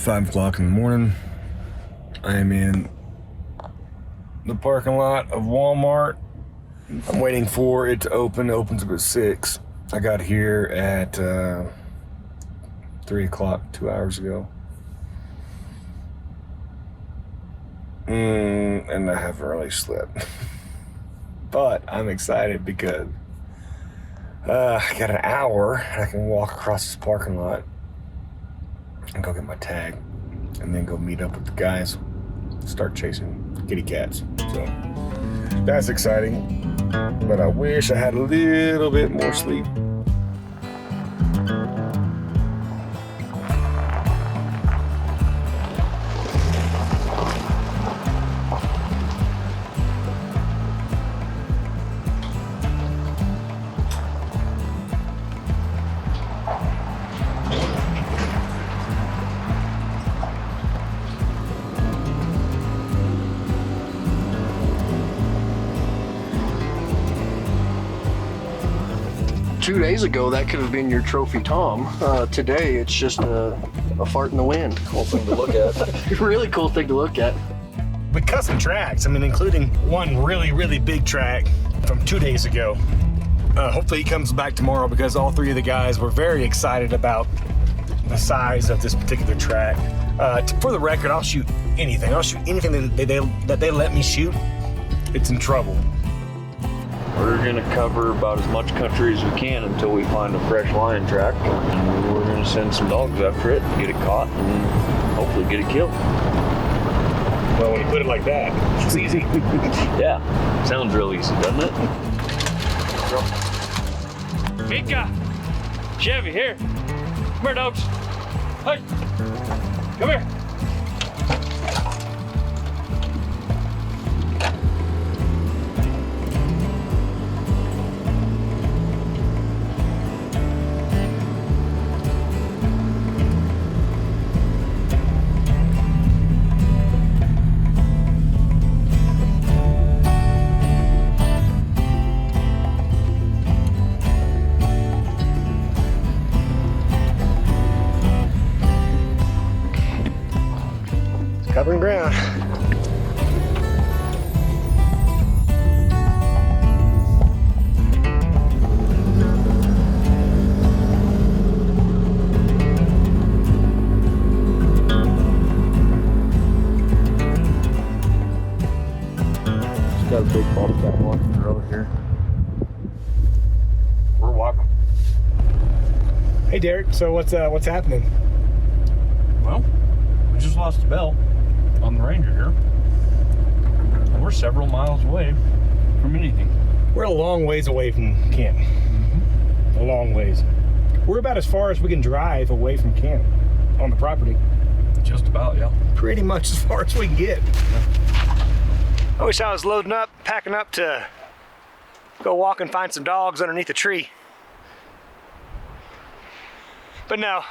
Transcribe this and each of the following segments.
5 o'clock in the morning. I am in the parking lot of Walmart. I'm waiting for it to open. It opens up at 6. I got here at 3 o'clock 2 hours ago. And I haven't really slept. But I'm excited because I got an hour and I can walk across this parking lot and go get my tag and then go meet up with the guys, start chasing kitty cats. So that's exciting, but I wish I had a little bit more sleep. 2 days ago, that could have been your trophy Tom. Today, it's just a fart in the wind. Cool thing to look at. Really cool thing to look at. We cut some tracks, including one really big track from 2 days ago. Hopefully he comes back tomorrow because all 3 of the guys were very excited about the size of this particular track. For the record, I'll shoot anything. I'll shoot anything that they let me shoot. It's in trouble. We're gonna cover about as much country as we can until we find a fresh lion track. And we're gonna send some dogs after it, get it caught, and hopefully get it killed. Well, when you put it like that, it's easy. Yeah, sounds real easy, doesn't it? Mika, Chevy, here. Come here, dogs. Hey, come here. Covering ground. Just got a big bobcat walking over here. We're walking. Hey Derek, so what's happening? Well, we just lost a bell on the Ranger here. And we're several miles away from anything. We're a long ways away from camp. A long ways. We're about as far as we can drive away from camp on the property. Just about, yeah. Pretty much as far as we can get. I wish I was loading up, packing up to go walk and find some dogs underneath a tree. But no,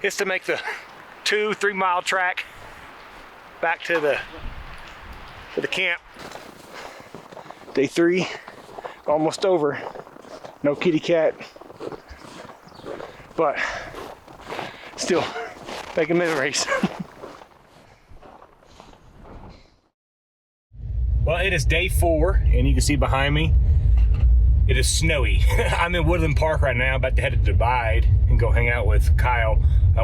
it's to make the 2-3 mile track back to the camp. Day 3, almost over. No kitty cat, but still making memories. Well, it is day 4, and you can see behind me, it is snowy. I'm in Woodland Park right now, about to head to Divide and go hang out with Kyle.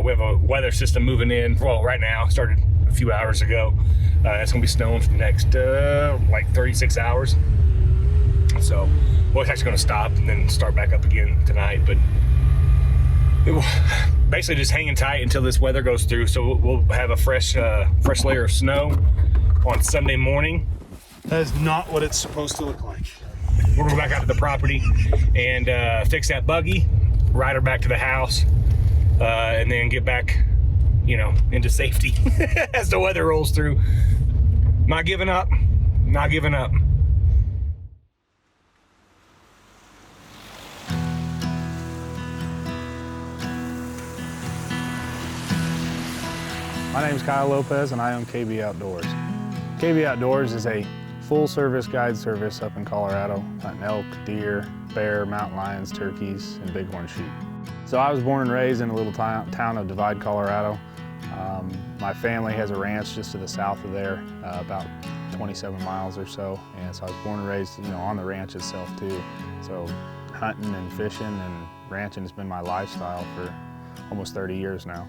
We have a weather system moving in. Well, right now, started a few hours ago. It's gonna be snowing for the next like 36 hours. So, well, it's actually gonna stop and then start back up again tonight. But it will basically just hanging tight until this weather goes through. So we'll have a fresh layer of snow on Sunday morning. That is not what it's supposed to look like. We'll go back out to the property and fix that buggy, ride her back to the house, and then get back, into safety as the weather rolls through. Not giving up, not giving up. My name is Kyle Lopez and I own KB Outdoors. KB Outdoors is a full-service guide service up in Colorado, hunting elk, deer, bear, mountain lions, turkeys, and bighorn sheep. So I was born and raised in a little town of Divide, Colorado. My family has a ranch just to the south of there, about 27 miles or so, and so I was born and raised, on the ranch itself too. So hunting and fishing and ranching has been my lifestyle for almost 30 years now.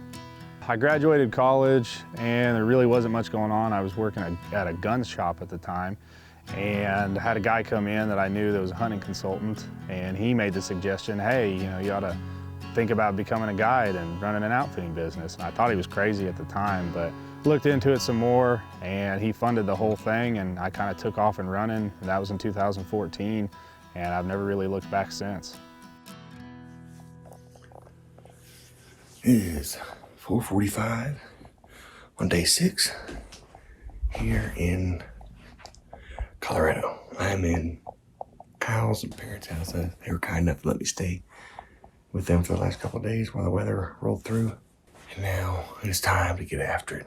I graduated college and there really wasn't much going on. I was working at a gun shop at the time, and I had a guy come in that I knew that was a hunting consultant, and he made the suggestion, hey, you ought to think about becoming a guide and running an outfitting business. And I thought he was crazy at the time, but looked into it some more, and he funded the whole thing, and I kind of took off and running, and that was in 2014, and I've never really looked back since. It is 4:45 on day 6 here in Colorado. I'm in Kyle's parents' house. They were kind enough to let me stay with them for the last couple of days while the weather rolled through. And now it's time to get after it.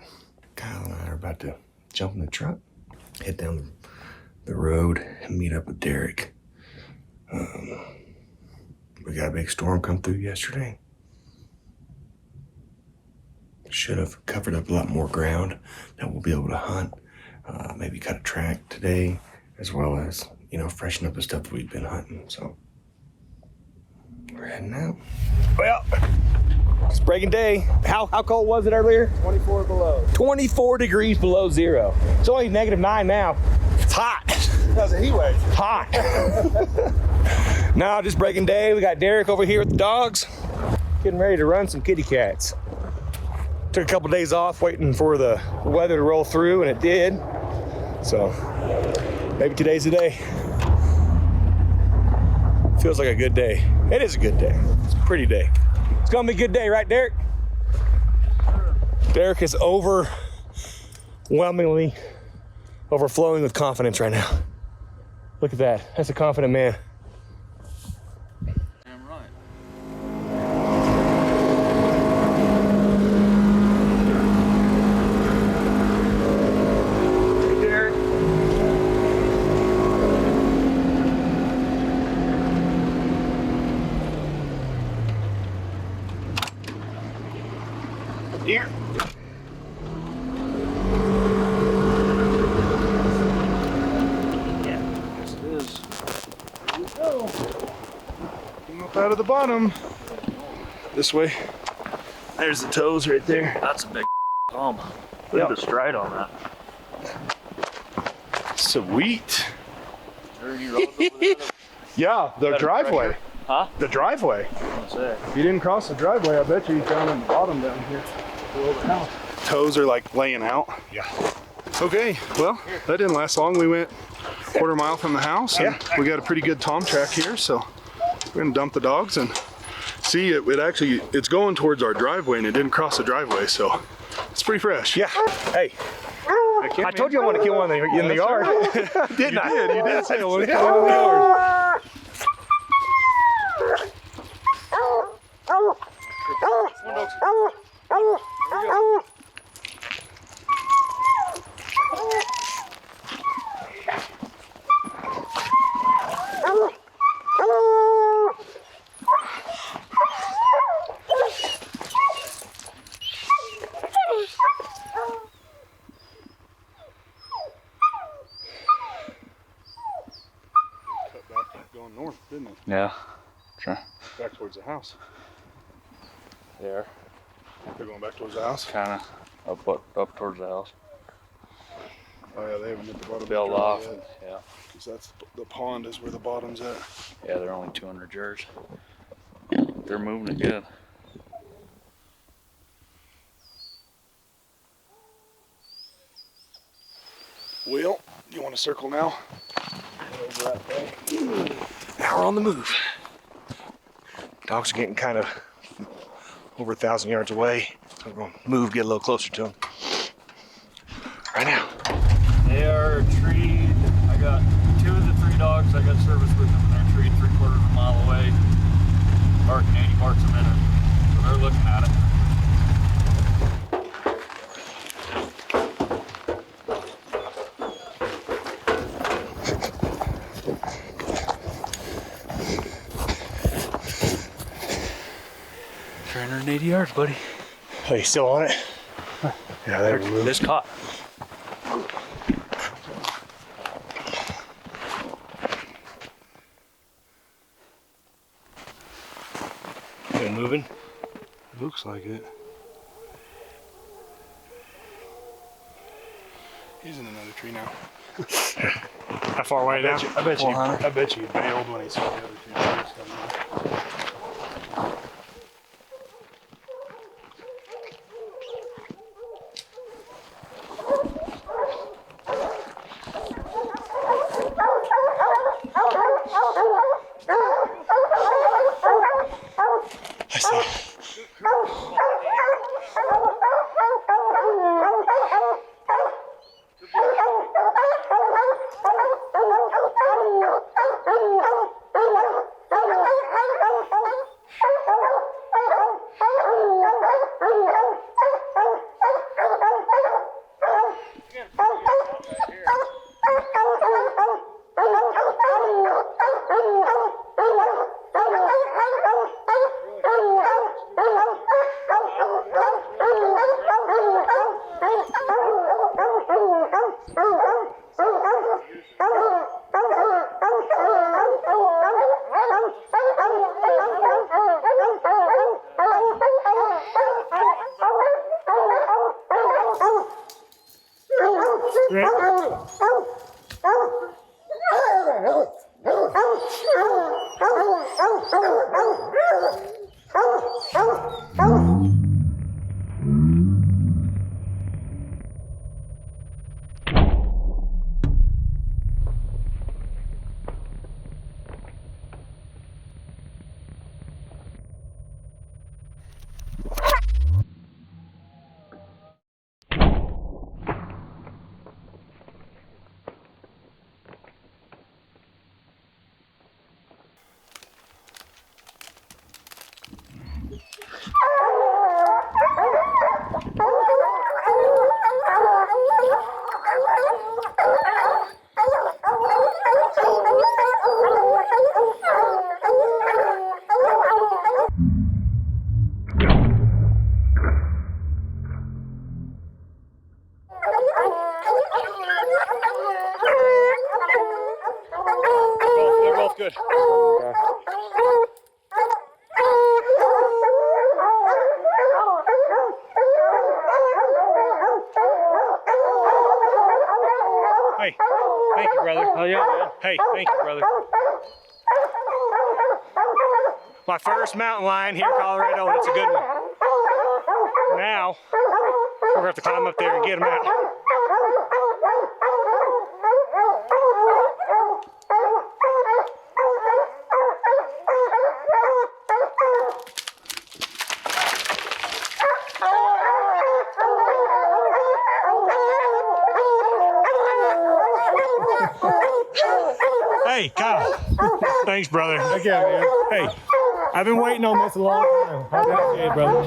Kyle and I are about to jump in the truck, head down the road and meet up with Derek. We got a big storm come through yesterday. Should have covered up a lot more ground that we'll be able to hunt. Maybe cut a track today, as well as, freshen up the stuff that we've been hunting. So we're heading out. Well, it's breaking day. How cold was it earlier? 24 below. 24 degrees below zero. It's only -9 now. It's hot. How's the heat wave? Hot. Now, just breaking day. We got Derek over here with the dogs, getting ready to run some kitty cats. Took a couple days off waiting for the weather to roll through, and it did. So maybe today's the day. Feels like a good day. It is a good day. It's a pretty day. It's gonna be a good day, right, Derek? Derek is overwhelmingly overflowing with confidence right now. Look at that. That's a confident man. Damn right. Deer. Yes, it is. Here we go. Came up out of the bottom. This way. There's the toes right there. That's a big palm. Look at the stride on that. Sweet. There any roads over there? Yeah, the driveway. Huh? The driveway. What's that? If you didn't cross the driveway, I bet you found in the bottom down here. Below the house. Toes are like laying out. Yeah. Okay, well, that didn't last long. We went quarter mile from the house, and we got a pretty good tom track here, so we're gonna dump the dogs and see it's going towards our driveway, and it didn't cross the driveway, so it's pretty fresh. Yeah. Hey. I told you I want to kill one in the yard. Didn't I? You did say I want to kill one in the yard. Going north, didn't it? Yeah. Sure. Back towards the house. There. They're going back towards the house. Kind of up towards the house. Oh yeah, they haven't hit the bottom. Build of the off. yet. Yeah. Because that's the pond is where the bottom's at. Yeah, they're only 200 yards. They're moving it good. Will, you want to circle now? Now we're on the move. Dogs are getting kind of over 1,000 yards away. So we're going to move, get a little closer to them. Right now. They are treed. I got 2 of the 3 dogs. I got service with them, and they're treed 3/4 of a mile away. Barking 80 barks a minute. So they're looking at it. $380 yards, buddy. Are you still on it? Yeah, they were moving. This caught. They're moving. Looks like it. He's in another tree now. How far away now? I bet you he bailed when he saw the other two trees coming in. I see. They're both good. Hey, thank you, brother. Oh yeah, man. Hey, thank you, brother. My first mountain lion here in Colorado, and it's a good one. Now, we're gonna have to climb up there and get him out. Hey, Kyle. Thanks, brother. Okay, man. Hey, I've been waiting on this a long time. I appreciate it, brother.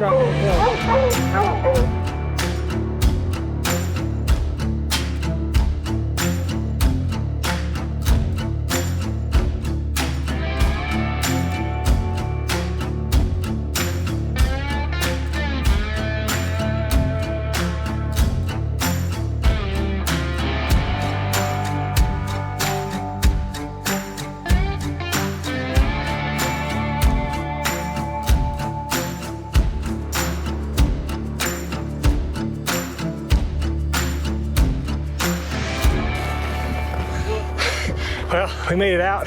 Well, we made it out.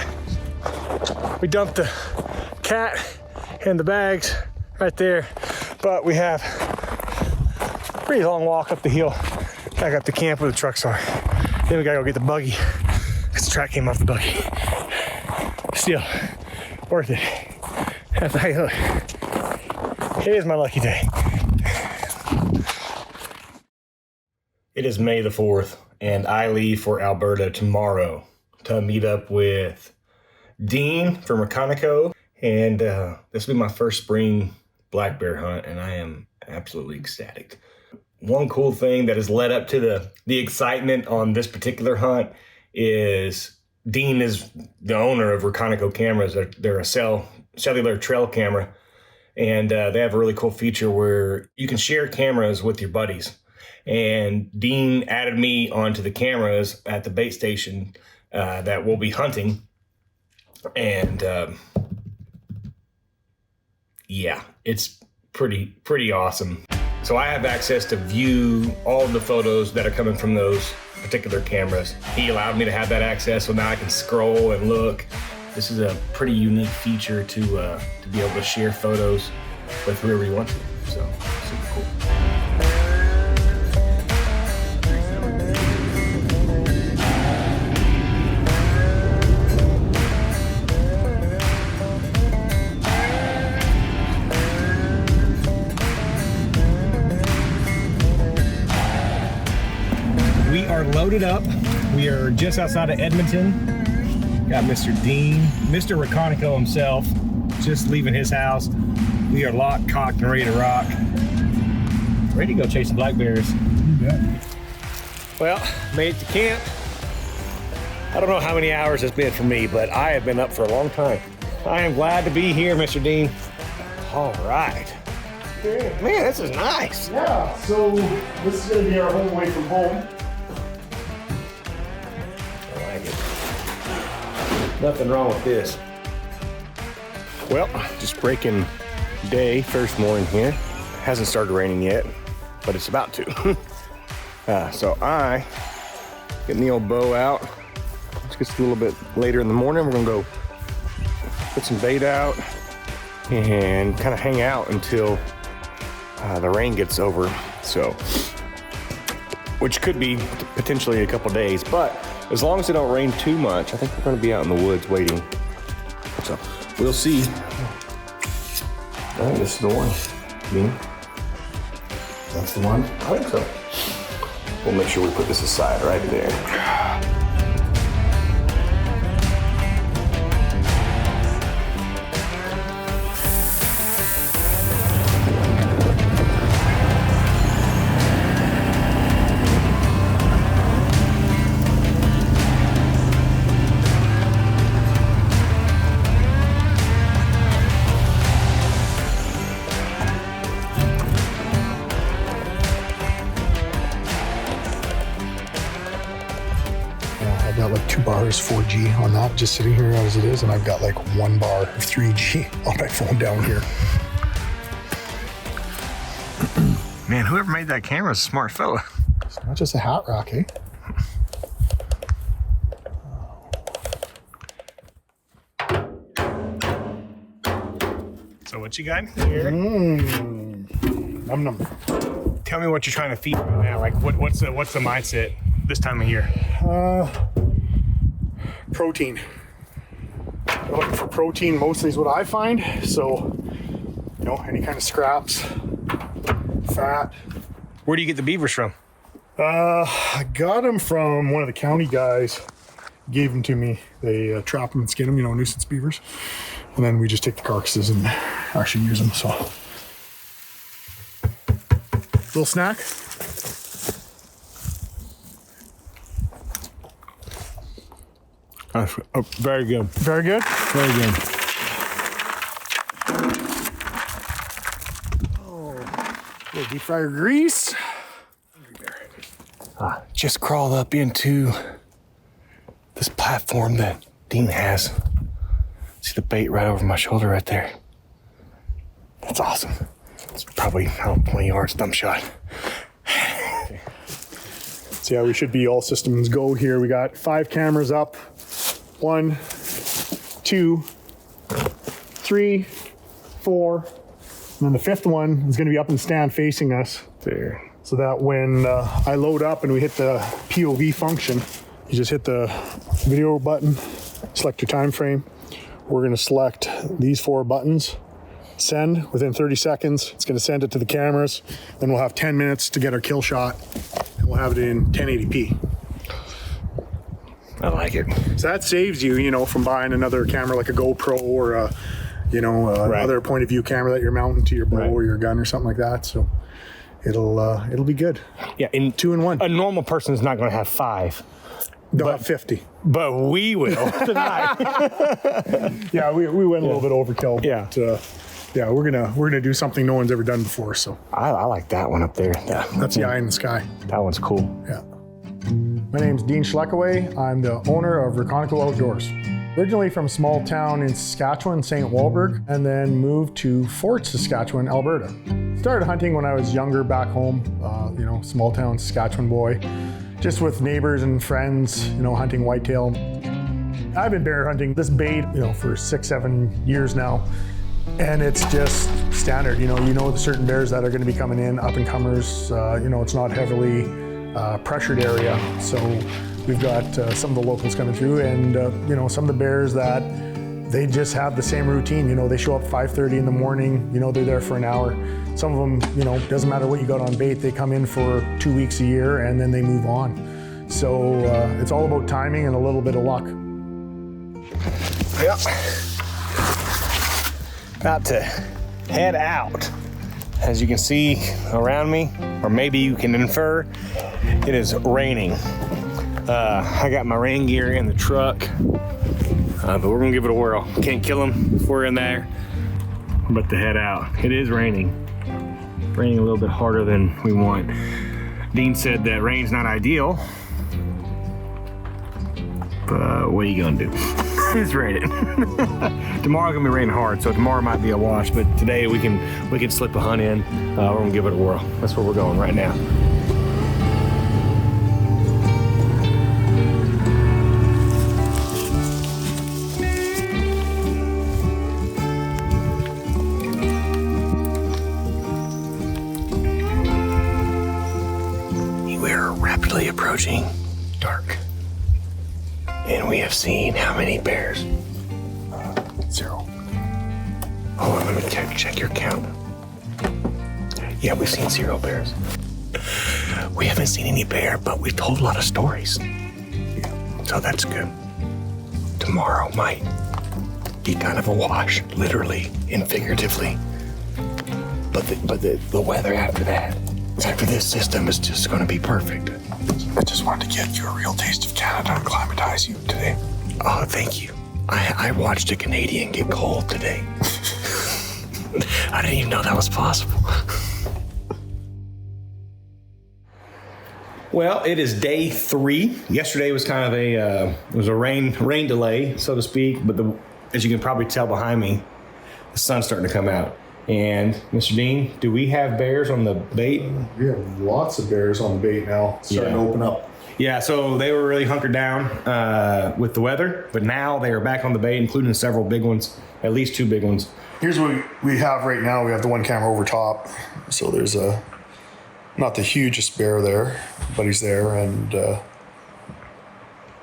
We dumped the cat and the bags right there, but we have a pretty long walk up the hill back up to camp where the trucks are. Then we gotta go get the buggy because the track came off the buggy. Still, worth it. That's how you look. It is my lucky day. It is May the 4th, and I leave for Alberta tomorrow to meet up with Dean from Reconeco, and this will be my first spring black bear hunt, and I am absolutely ecstatic. One cool thing that has led up to the excitement on this particular hunt is Dean is the owner of Reconeco cameras. They're a cellular trail camera, and they have a really cool feature where you can share cameras with your buddies. And Dean added me onto the cameras at the bait station that we'll be hunting. And yeah, it's pretty awesome. So I have access to view all of the photos that are coming from those particular cameras. He allowed me to have that access, so now I can scroll and look. This is a pretty unique feature to be able to share photos with whoever you want to. So super cool. We are loaded up. We are just outside of Edmonton. Got Mr. Dean, Mr. Reconeco himself, just leaving his house. We are locked, cocked, and ready to rock. Ready to go chase some black bears. Well, made it to camp. I don't know how many hours it's been for me, but I have been up for a long time. I am glad to be here, Mr. Dean. All right. Man, this is nice. Yeah, so this is gonna be our home away from home. I like it. Nothing wrong with this. Well, just breaking day, first morning here. Hasn't started raining yet, but it's about to. So I getting the old bow out. It's just a little bit later in the morning. We're gonna go put some bait out and kind of hang out until the rain gets over. So, which could be potentially a couple days, but as long as it don't rain too much, I think we're gonna be out in the woods waiting. So we'll see. I think this is the one. Dean? That's the one? I think so. We'll make sure we put this aside right there. I've got like 2 bars 4G on that just sitting here as it is, and I've got like 1 bar of 3G on my phone down here. Man, whoever made that camera is a smart fella. It's not just a hat rack, eh? So what you got here? Num num. Tell me what you're trying to feed right now. Like what's the mindset this time of year? Protein. I'm looking for protein mostly is what I find. So, you know, any kind of scraps, fat. Where do you get the beavers from? I got them from one of the county guys. Gave them to me. They trap them and skin them, you know, nuisance beavers. And then we just take the carcasses and actually use them, so. Little snack. Oh, very good. Very good? Very good. Oh, little deep fryer grease. Just crawled up into this platform that Dean has. See the bait right over my shoulder right there. That's awesome. It's probably, 20 yards thumb shot. So yeah, we should be all systems go here. We got 5 cameras up. 1, 2, 3, 4. And then the 5th one is gonna be up in the stand facing us. There. So that when I load up and we hit the POV function, you just hit the video button, select your time frame. We're gonna select these 4 buttons, send within 30 seconds. It's gonna send it to the cameras. Then we'll have 10 minutes to get our kill shot, and we'll have it in 1080p. I like it. So that saves you, you know, from buying another camera like a GoPro or a, you know, another point of view camera that you're mounting to your bow or your gun or something like that. So it'll be good. Yeah, in 2 in 1. A normal person is not going to have 5. They'll have 50. But we will tonight. Yeah, we went a little bit overkill. Yeah. But, Yeah, we're gonna do something no one's ever done before. So I like that one up there. that's the eye in the sky. That one's cool. Yeah. My name's Dean Schleckewy. I'm the owner of Reconeco Outdoors. Originally from a small town in Saskatchewan, St. Walburg, and then moved to Fort Saskatchewan, Alberta. Started hunting when I was younger back home, small town Saskatchewan boy, just with neighbors and friends, hunting whitetail. I've been bear hunting this bait, for 6-7 years now, and it's just standard. You know the certain bears that are going to be coming in, up and comers. It's not heavily pressured area, so we've got some of the locals coming through, and some of the bears that they just have the same routine. They show up 5:30 in the morning. They're there for an hour. Some of them, doesn't matter what you got on bait. They come in for 2 weeks a year and then they move on. So it's all about timing and a little bit of luck. Yep. About to head out. As you can see around me, or maybe you can infer, it is raining. I got my rain gear in the truck, but we're gonna give it a whirl. Can't kill them if we're in there. We're about to head out. It is raining. Raining a little bit harder than we want. Dean said that rain's not ideal, but what are you gonna do? It's raining. Tomorrow's gonna be raining hard, so tomorrow might be a wash, but today we can slip a hunt in. We're gonna give it a whirl. That's where we're going right now. We're rapidly approaching dark. And we have seen how many bears? 0. Hold on, let me check your count. Yeah, we've seen 0 bears. We haven't seen any bear, but we've told a lot of stories. So that's good. Tomorrow might be kind of a wash, literally and figuratively. But the weather after this system is just gonna be perfect. I just wanted to get you a real taste of Canada and acclimatize you today. Oh, thank you. I watched a Canadian get cold today. I didn't even know that was possible. Well, it is day 3. Yesterday was kind of a rain delay, so to speak. But as you can probably tell behind me, the sun's starting to come out. And Mr. Dean, do we have bears on the bait? We have lots of bears on the bait now. It's starting to open up. Yeah, so they were really hunkered down with the weather, but now they are back on the bait, including several big ones, at least 2 big ones. Here's what we have right now. We have the one camera over top. So there's not the hugest bear there, but he's there, and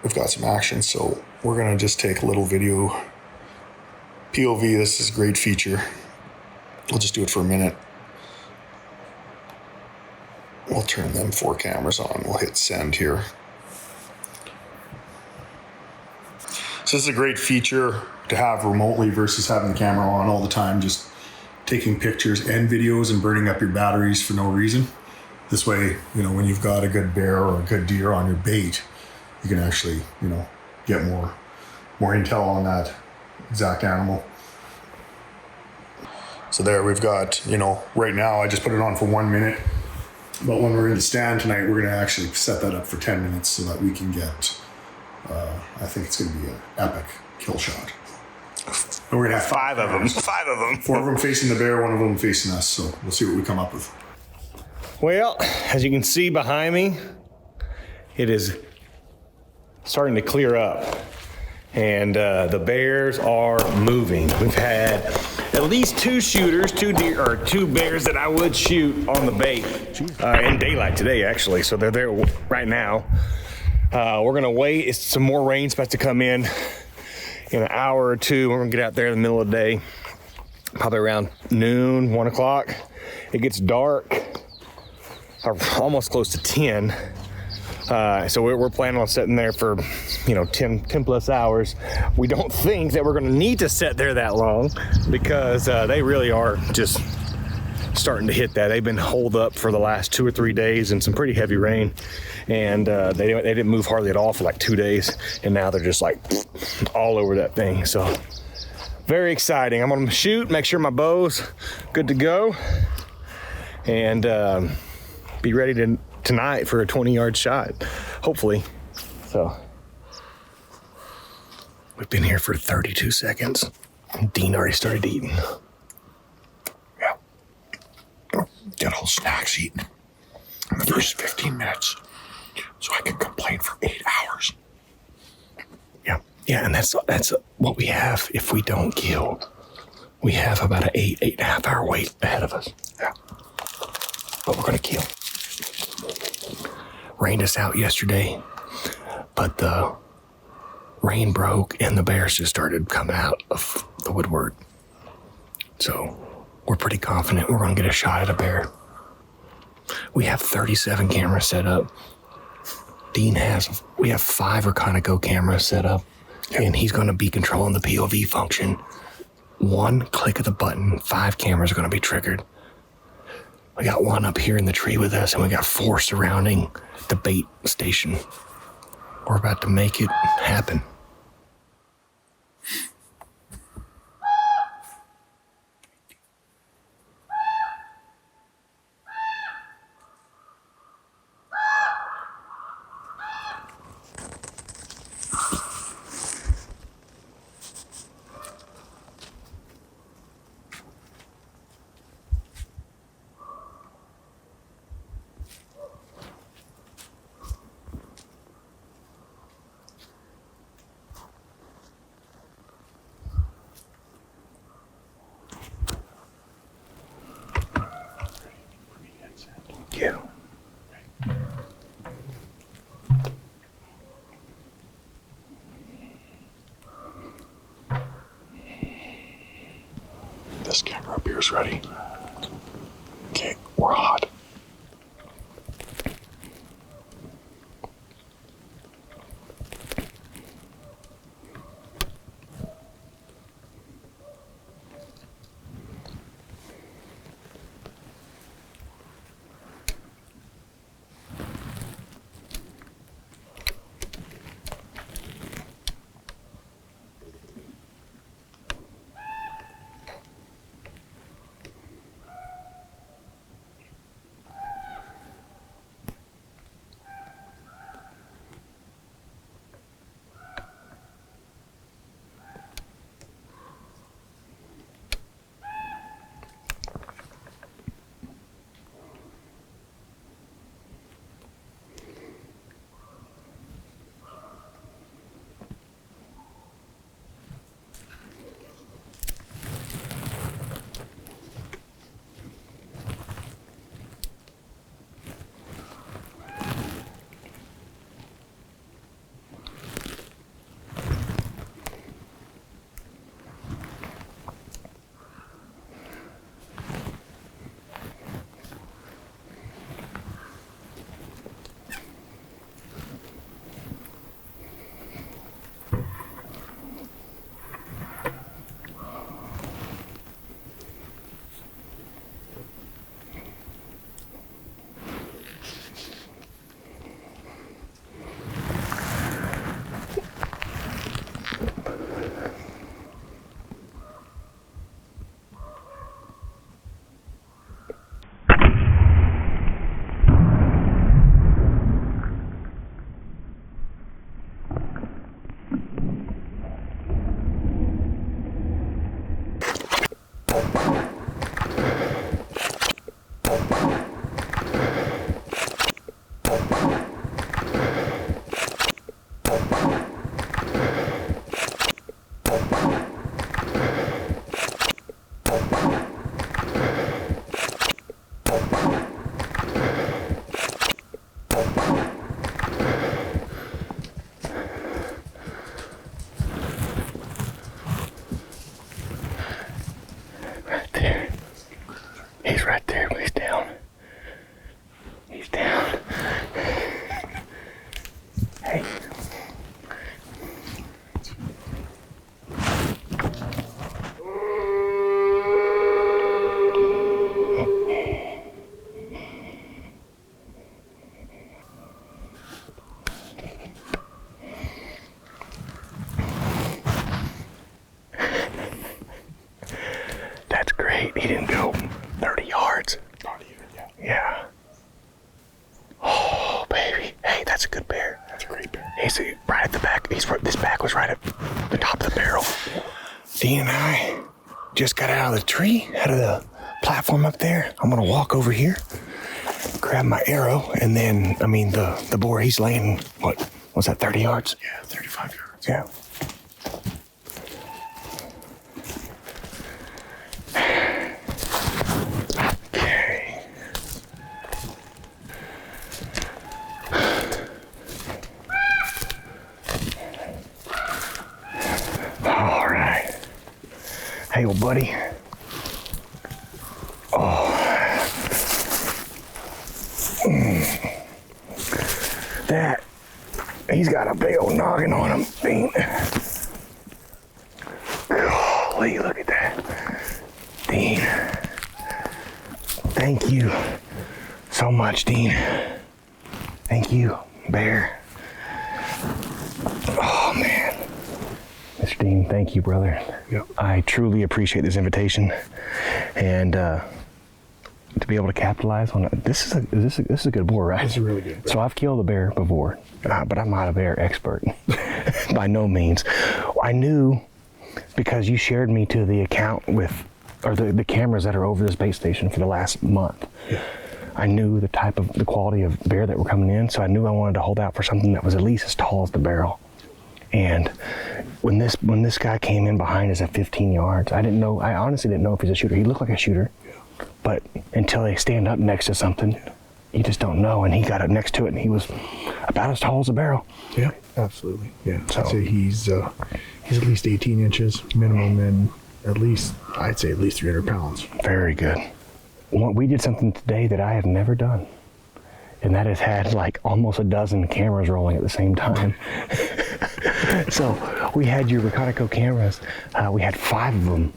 we've got some action. So we're gonna just take a little video. POV, this is a great feature. We'll just do it for a minute. We'll turn them 4 cameras on. We'll hit send here. So this is a great feature to have remotely versus having the camera on all the time, just taking pictures and videos and burning up your batteries for no reason. This way, when you've got a good bear or a good deer on your bait, you can actually, get more intel on that exact animal. So there we've got, right now I just put it on for 1 minute, but when we're in the stand tonight, we're gonna actually set that up for 10 minutes so that we can get, I think it's gonna be an epic kill shot. And we're gonna have 5 of them. 5 of them. 4 of them facing the bear, 1 of them facing us, so we'll see what we come up with. Well, as you can see behind me, it is starting to clear up. And the bears are moving. We've had at least 2 shooters, 2 deer, or 2 bears that I would shoot on the bait in daylight today, actually. So they're there right now. We're gonna wait. It's some more rain's about to come in an hour or 2. We're gonna get out there in the middle of the day, probably around noon, 1 o'clock. It gets dark, almost close to 10. So we're planning on sitting there for, 10 plus hours. We don't think that we're gonna need to sit there that long because they really are just starting to hit that. They've been holed up for the last 2 or 3 days in some pretty heavy rain. And they didn't move hardly at all for like 2 days. And now they're just like all over that thing. So very exciting. I'm gonna shoot, make sure my bow's good to go, and be ready tonight for a 20-yard shot, hopefully. So we've been here for 32 seconds. Dean already started eating. Yeah. Got whole snacks eaten in the first 15 minutes, so I can complain for 8 hours. Yeah, and that's what we have if we don't kill. We have about an 8.5 hour wait ahead of us. Yeah. But we're gonna kill. Rained us out yesterday, but the rain broke and the bears just started coming out of the woodwork. So we're pretty confident we're gonna get a shot at a bear. We have 37 cameras set up. We have 5 Reconeco cameras set up. And he's going to be controlling the POV function. 1 click of the button, 5 cameras are going to be triggered. We got 1 up here in the tree with us, and we got 4 surrounding the bait station. We're about to make it happen. Yeah. This camera up here is ready. Okay, we're hot. this back was right at the top of the barrel. Dean and I just got out of the tree, out of the platform up there. I'm gonna walk over here, grab my arrow, and then, I mean, the boar, he's laying, what was that, 30 yards? Yeah, 35 yards. Yeah. Okay. All right. Hey, old buddy. Oh. That, he's got a big old noggin on him, Dean. Golly, look at that. Dean. Thank you so much, Dean. Thank you, Bear. Oh, man. Mr. Dean, thank you, brother. Yep. I truly appreciate this invitation. And to be able to capitalize on it. This is a good boar, right? It's a really good boar. So I've killed a bear before, but I'm not a bear expert by no means. I knew because you shared me to the account with, or the cameras that are over this bait station for the last month. Yeah. I knew the quality of bear that were coming in, so I knew I wanted to hold out for something that was at least as tall as the barrel. And when this guy came in behind us at 15 yards, I honestly didn't know if he's a shooter. He looked like a shooter. But until they stand up next to something, you just don't know. And he got up next to it, and he was about as tall as a barrel. Yeah, absolutely. Yeah, So- I'd say he's at least 18 inches minimum, and I'd say at least 300 pounds. Very good. We did something today that I have never done, and that is had like almost a dozen cameras rolling at the same time. So we had your Reconeco cameras. We had 5 of them.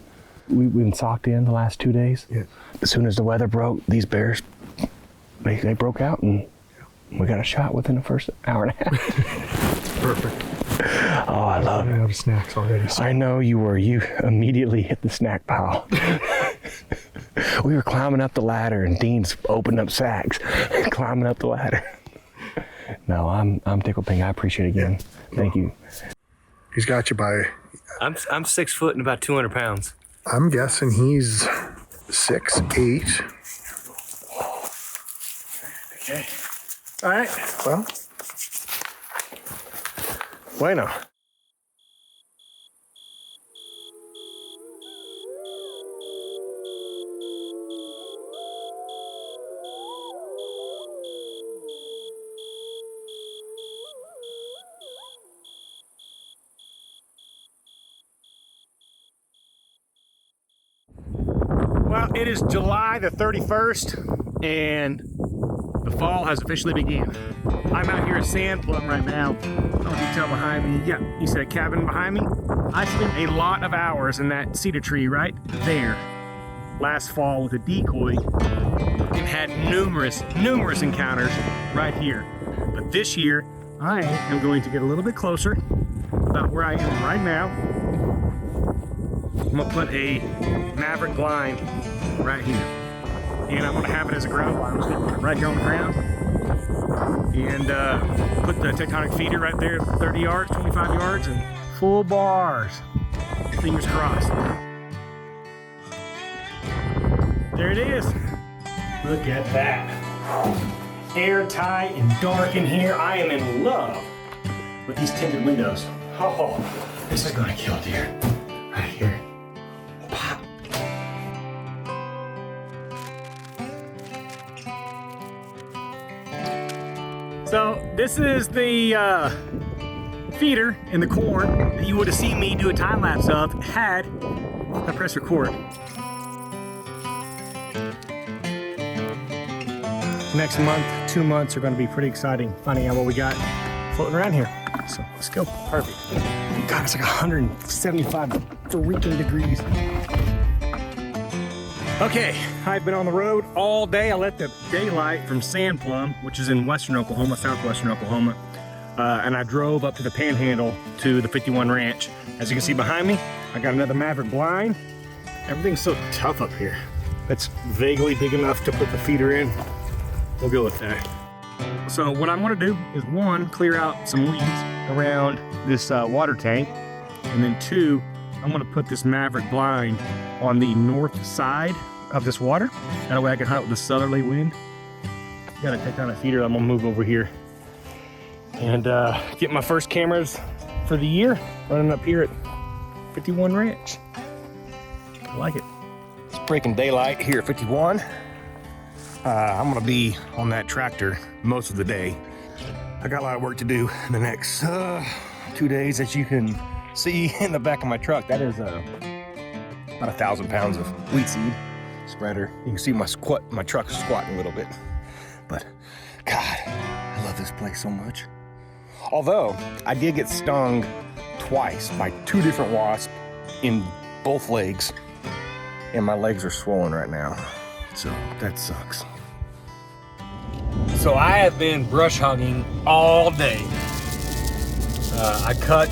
We've been socked in the last 2 days. Yeah. As soon as the weather broke, these bears, they broke out, and we got a shot within the first hour and a half. Perfect. Oh, I love I'm it. out of snacks already. So. I know you were. You immediately hit the snack pile. We were climbing up the ladder, and Dean's opening up sacks and climbing up the ladder. No, I'm tickled pink. I appreciate it again. Thank you. He's got you by, I'm 6 foot and about 200 pounds. I'm guessing he's 6'8". Okay. All right. Well, Bueno. Well, it is July the 31st, and the fall has officially begun. I'm out here at Sand Plum right now. I don't know if you can tell behind me. Yeah, you see a cabin behind me? I spent a lot of hours in that cedar tree right there last fall with a decoy and had numerous encounters right here. But this year, I am going to get a little bit closer about where I am right now. I'm gonna put a Maverick blind right here. And I'm gonna have it as a ground blind. I'm just gonna put it right here on the ground. And put the Tectonic feeder right there, 30 yards, 25 yards, and full bars. Fingers crossed. There it is. Look at that. Airtight and dark in here. I am in love with these tinted windows. Oh, this is gonna kill deer. Right here. Pop. So this is the feeder in the corn that you would have seen me do a time lapse of had I press record. Next month, 2 months are going to be pretty exciting, finding out what we got floating around here. So let's go. Perfect. God, it's like 175 freaking degrees. Okay, I've been on the road all day. I let the daylight from Sand Plum, which is in western Oklahoma, southwestern Oklahoma, and I drove up to the Panhandle to the 51 Ranch. As you can see behind me, I got another Maverick blind. Everything's so tough up here. It's vaguely big enough to put the feeder in. We'll go with that. So what I'm gonna do is, one, clear out some weeds. around this water tank. And then 2, I'm gonna put this Maverick blind on the north side of this water. That way I can hunt with the southerly wind. Got a Tectonic feeder. I'm gonna move over here and get my first cameras for the year running up here at 51 Ranch. I like it. It's breaking daylight here at 51. I'm gonna be on that tractor most of the day. I got a lot of work to do in the next 2 days. As you can see in the back of my truck, that is about 1,000 pounds of wheat seed spreader. You can see my truck squatting a little bit. But God, I love this place so much. Although I did get stung twice by 2 different wasps in both legs, and my legs are swollen right now, so that sucks. So I have been brush hogging all day. I cut,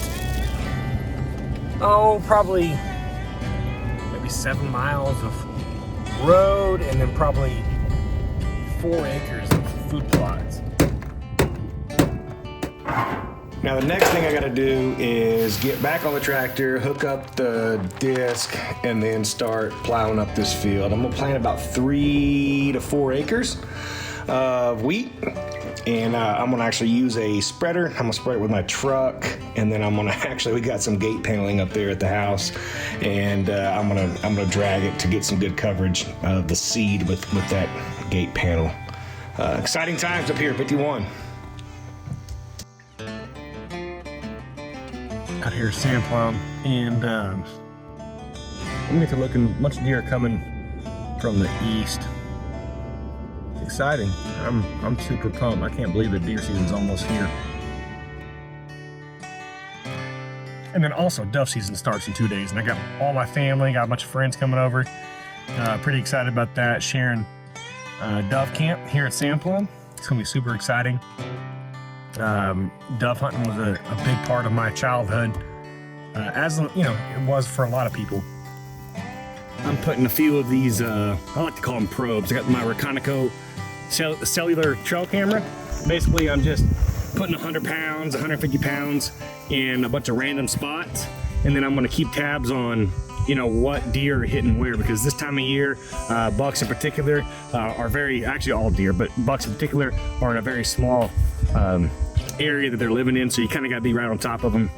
probably maybe 7 miles of road, and then probably 4 acres of food plots. Now the next thing I gotta do is get back on the tractor, hook up the disc, and then start plowing up this field. I'm gonna plant about 3 to 4 acres of wheat, and I'm gonna actually use a spreader. I'm gonna spread it with my truck, and then we got some gate paneling up there at the house, and I'm gonna drag it to get some good coverage of the seed with that gate panel. Exciting times up here at 51. Out here sand plowing, and I'm gonna get to looking much deer coming from the east. It's exciting. I'm super pumped. I can't believe the deer season's almost here. And then also dove season starts in 2 days, and I got all my family, got a bunch of friends coming over. Pretty excited about that. Sharing dove camp here at Sandplum. It's gonna be super exciting. Dove hunting was a big part of my childhood, as you know, it was for a lot of people. I'm putting a few of these, I like to call them probes. I got my Reconeco cellular trail camera. Basically, I'm just putting 100 pounds, 150 pounds in a bunch of random spots, and then I'm gonna keep tabs on, you know, what deer are hitting where, because this time of year, bucks in particular are actually all deer, but bucks in particular are in a very small area that they're living in, so you kind of got to be right on top of them.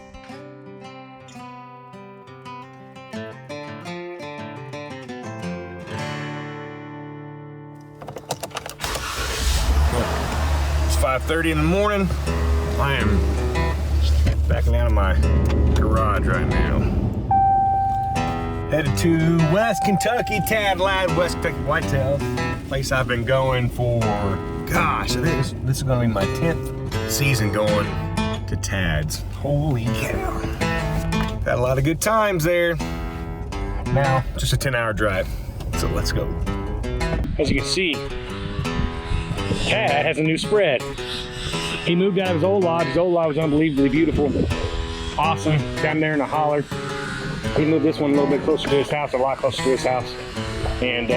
It's 5:30 in the morning. I am backing out of my garage right now. Headed to West Kentucky, Tad Lad, West Kentucky whitetail. Place I've been going for, gosh, this is gonna be my 10th season going to Tad's. Holy cow. Had a lot of good times there. Now, just a 10-hour drive, so let's go. As you can see, Tad has a new spread. He moved out of his old lodge. His old lodge was unbelievably beautiful. Awesome, down there in the holler. He moved this one a little bit closer to his house, a lot closer to his house. And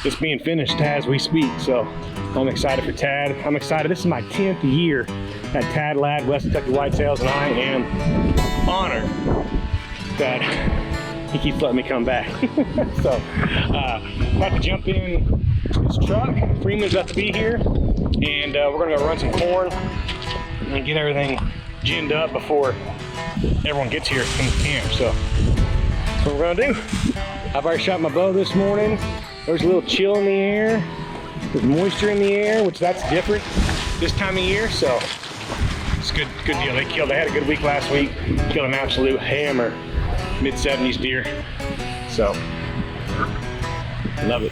it's being finished as we speak, so I'm excited for Tad. I'm excited. This is my 10th year at Tad Lad, West Kentucky Whitetails, and I am honored that he keeps letting me come back. So, about to jump in his truck. Freeman's about to be here, and we're gonna go run some corn and get everything ginned up before everyone gets here from the camp. So that's what we're gonna do. I've already shot my bow this morning. There's a little chill in the air. There's moisture in the air, which that's different this time of year, so it's a good deal. They had a good week last week, killed an absolute hammer, mid-70s deer, so love it.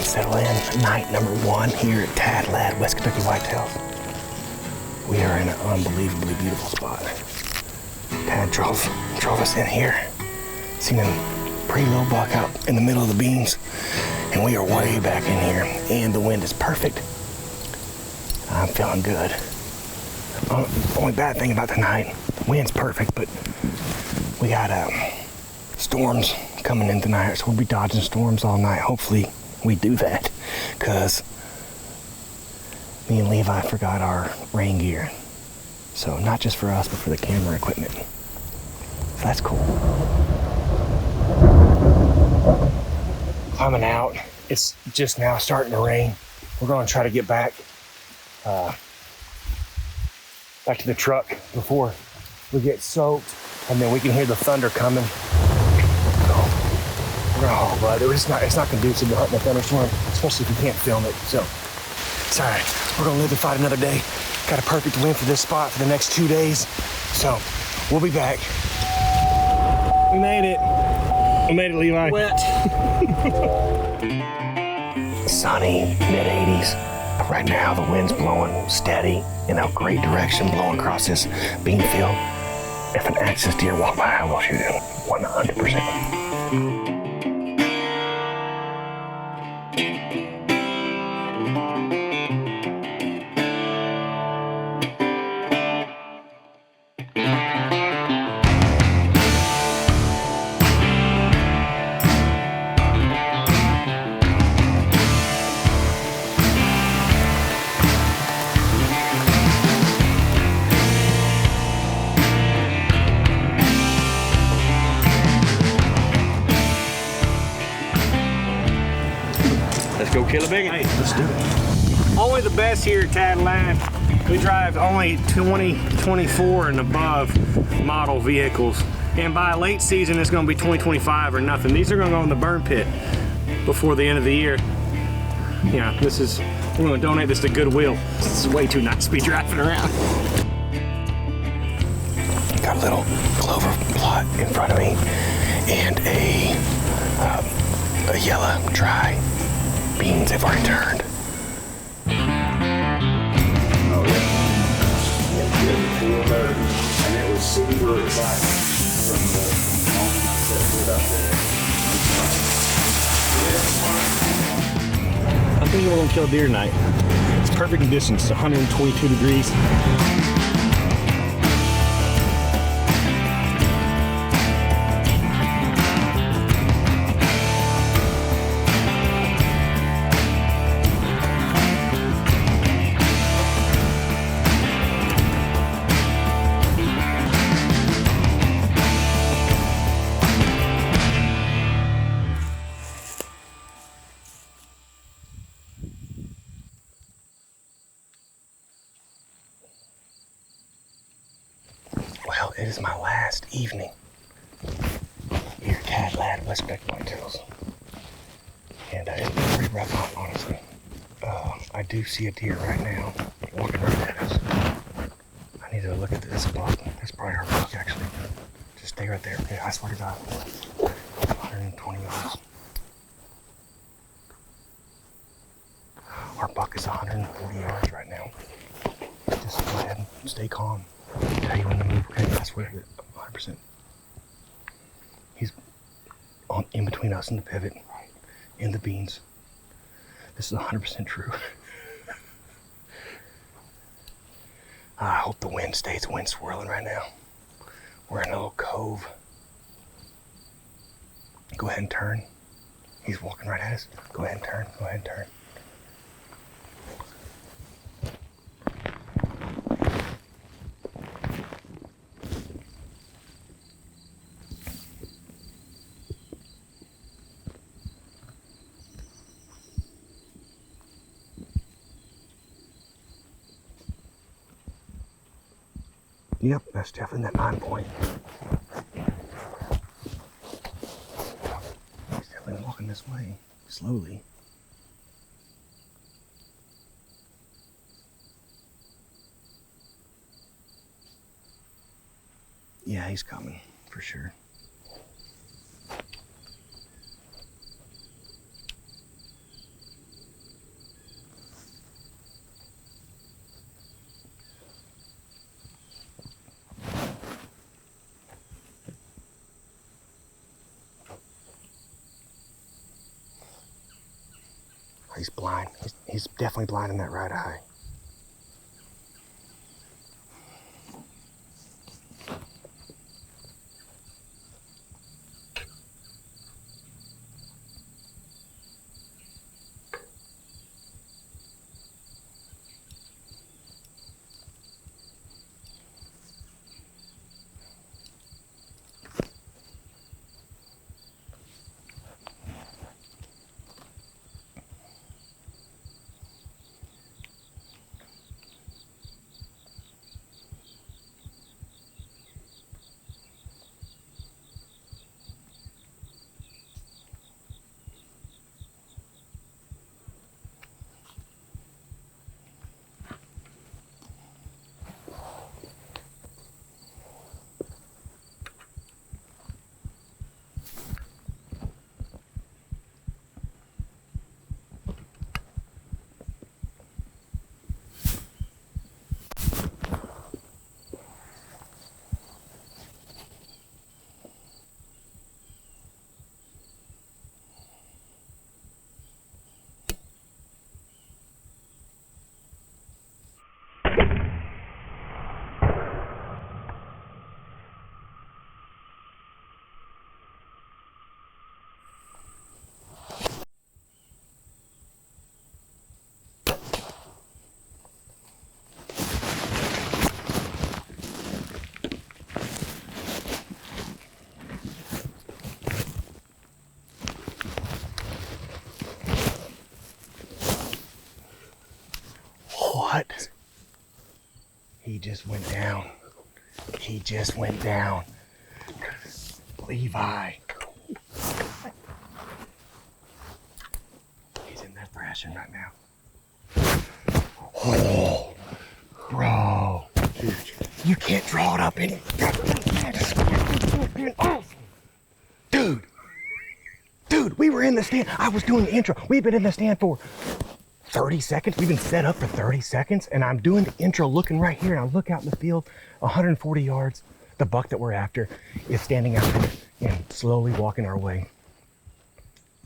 Settle in night number 1 here at Tad Lad, West Kentucky Whitetails. We are in an unbelievably beautiful spot. Tad drove us in here. Seen a pretty low buck out in the middle of the beans, and we are way back in here, and the wind is perfect. I'm feeling good. Only bad thing about tonight, wind's perfect, but we got storms coming in tonight, so we'll be dodging storms all night. Hopefully we do that, because me and Levi forgot our rain gear. So not just for us, but for the camera equipment. So that's cool. Climbing out. It's just now starting to rain. We're going to try to get back to the truck before we get soaked, and then we can hear the thunder coming. So we're gonna haul, but it's not conducive to hunting a thunderstorm, especially if you can't film it. So it's all right. We're gonna live to fight another day. Got a perfect wind for this spot for the next 2 days. So we'll be back. We made it. We made it, Levi. Wet. Sunny, mid-80s. But right now the wind's blowing steady in a great direction, blowing across this bean field. If an axis deer walk by, I will shoot him 100%. Go kill a big one. Hey, let's do it. Only the best here at Tad Land. We drive only 2024 and above model vehicles. And by late season, it's going to be 2025 or nothing. These are going to go in the burn pit before the end of the year. Yeah, we're going to donate this to Goodwill. This is way too nice to be driving around. Got a little clover plot in front of me and a yellow dry beans have already turned. Oh yeah. And it was super exciting from the moment I set foot up there. I think we're going to kill deer tonight. It's perfect conditions. It's 122 degrees. Well, it is my last evening here at Tad Lad West Beck Whitetails. And it's been pretty rough out, honestly. I do see a deer right now walking right at us. I need to look at this buck. That's probably our buck, actually. Just stay right there. Okay, I swear to God. 120 yards. Our buck is 140 yards right now. Just go ahead and stay calm. Tell you when to move, okay? I swear, 100%. He's in between us and the pivot, in the beans. This is 100% true. I hope the wind stays wind swirling right now. We're in a little cove. Go ahead and turn. He's walking right at us. Go ahead and turn. Go ahead and turn. Yep, that's definitely that 9 point. He's definitely walking this way, slowly. Yeah, he's coming, for sure. He's blind. He's definitely blind in that right eye. just went down. He just went down. Levi. He's in that thrashing right now. Oh, bro. Dude, you can't draw it up any. Dude, we were in the stand. I was doing the intro. We've been in the stand for 30 seconds. We've been set up for 30 seconds, and I'm doing the intro looking right here, and I look out in the field, 140 yards. The buck that we're after is standing out there and slowly walking our way.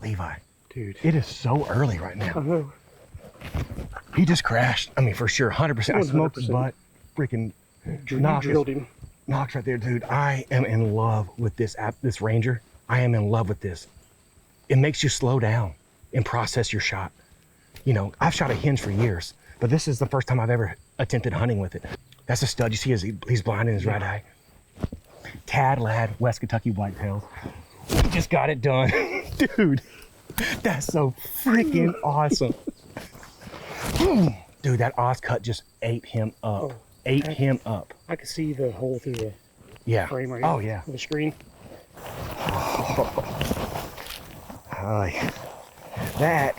Levi, dude, it is so early right now. I know. He just crashed. I mean, for sure, 100%. I smoked his butt. Freaking Drilled him. Knox right there, dude. I am in love with this this Ranger. I am in love with this. It makes you slow down and process your shot. You know, I've shot a hinge for years, but this is the first time I've ever attempted hunting with it. That's a stud. You see, he's blind in his right eye. Tad Lad, West Kentucky whitetails. We just got it done. Dude, that's so freaking awesome. Dude, that Ozcut just ate him up. Him up. I could see the hole through the frame right Oh, yeah. the screen. That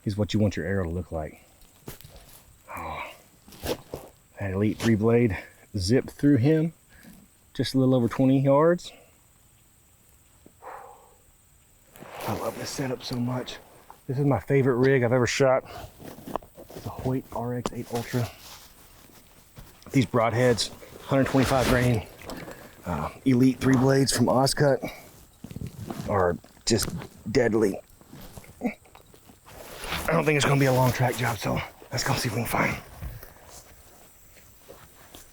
is what you want your arrow to look like. Oh, that Elite 3 blade zipped through him just a little over 20 yards. I love this setup so much. This is my favorite rig I've ever shot. It's a Hoyt RX8 Ultra. These broadheads, 125 grain, Elite 3 blades from Ozcut are just deadly. I don't think it's gonna be a long track job, so let's go see if we can find him.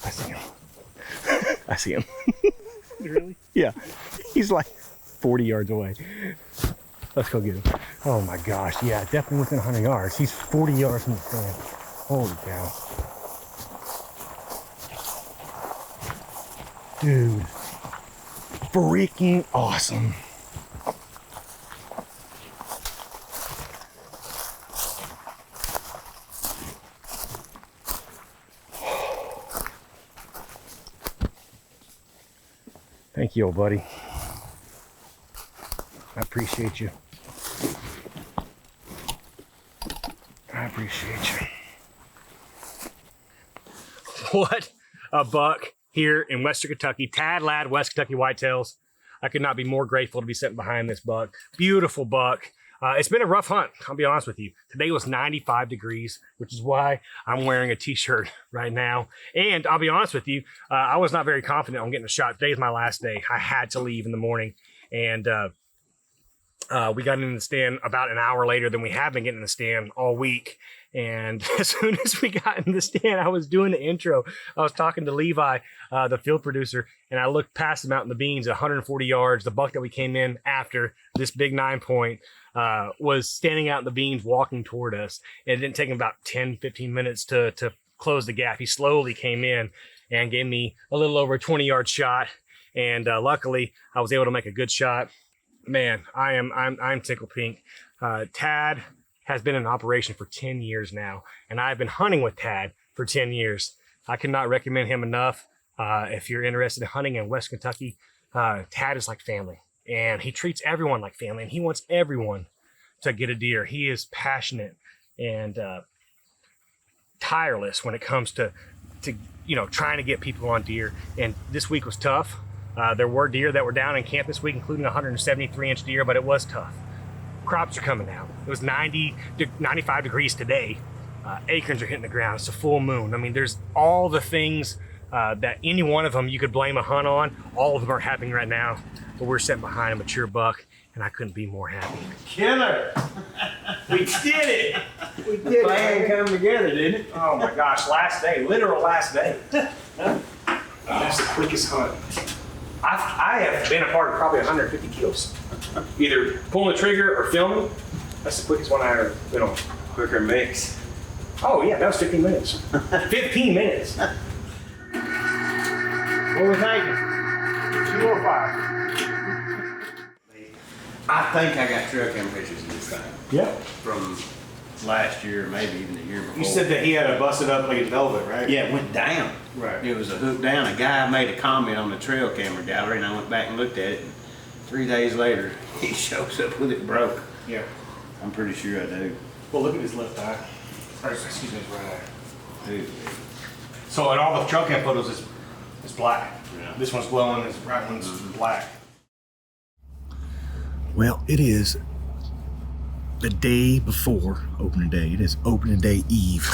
I see him. I see him. Really? Yeah, he's like 40 yards away. Let's go get him. Oh my gosh, yeah, definitely within 100 yards. He's 40 yards from the stand. Holy cow. Dude, freaking awesome. Thank you, old buddy. I appreciate you. I appreciate you. What a buck here in Western Kentucky. Tad Lad, West Kentucky whitetails. I could not be more grateful to be sitting behind this buck. Beautiful buck. It's been a rough hunt, I'll be honest with you. Today was 95 degrees, which is why I'm wearing a t-shirt right now. And I'll be honest with you, I was not very confident on getting a shot. Today's my last day. I had to leave in the morning. And we got in the stand about an hour later than we have been getting in the stand all week. And as soon as we got in the stand, I was doing the intro. I was talking to Levi, the field producer, and I looked past him out in the beans at 140 yards. The buck that we came in after, this big 9-point, was standing out in the beans walking toward us. And it didn't take him about 10, 15 minutes to close the gap. He slowly came in and gave me a little over a 20-yard shot. And luckily, I was able to make a good shot. Man, I'm tickled pink. Tad has been in operation for 10 years now, and I've been hunting with Tad for 10 years. I cannot recommend him enough. If you're interested in hunting in West Kentucky, Tad is like family, and he treats everyone like family, and he wants everyone to get a deer. He is passionate and tireless when it comes to trying to get people on deer. And this week was tough. There were deer that were down in camp this week, including a 173-inch deer, but it was tough. Crops are coming out. It was 95 degrees today. Acorns are hitting the ground. It's a full moon. I mean, there's all the things that any one of them you could blame a hunt on. All of them are happening right now, but we're sitting behind a mature buck, and I couldn't be more happy. Killer! We did it! We did it. Plan come together, didn't it? Oh my gosh, last day, literal last day. That's the quickest hunt. I have been a part of probably 150 kills. Either pulling the trigger or filming. That's the quickest one I ever been on. Quicker mix. Oh yeah, that was 15 minutes. 15 minutes. What were we thinking? 205. I think I got trail cam pictures of this thing. Yeah. From last year, maybe even the year before. You said that he had a busted up like a velvet, right? Yeah, it went down. Right. It was a hook down. A guy made a comment on the trail camera gallery, and I went back and looked at it. And 3 days later, he shows up with it broke. Yeah. I'm pretty sure I do. Well, look at his left eye. Or, excuse me, his right eye. Dude. So in all the trail cam photos, it's black. Yeah. This one's glowing, this right one's black. Well, it is the day before opening day. It is opening day eve.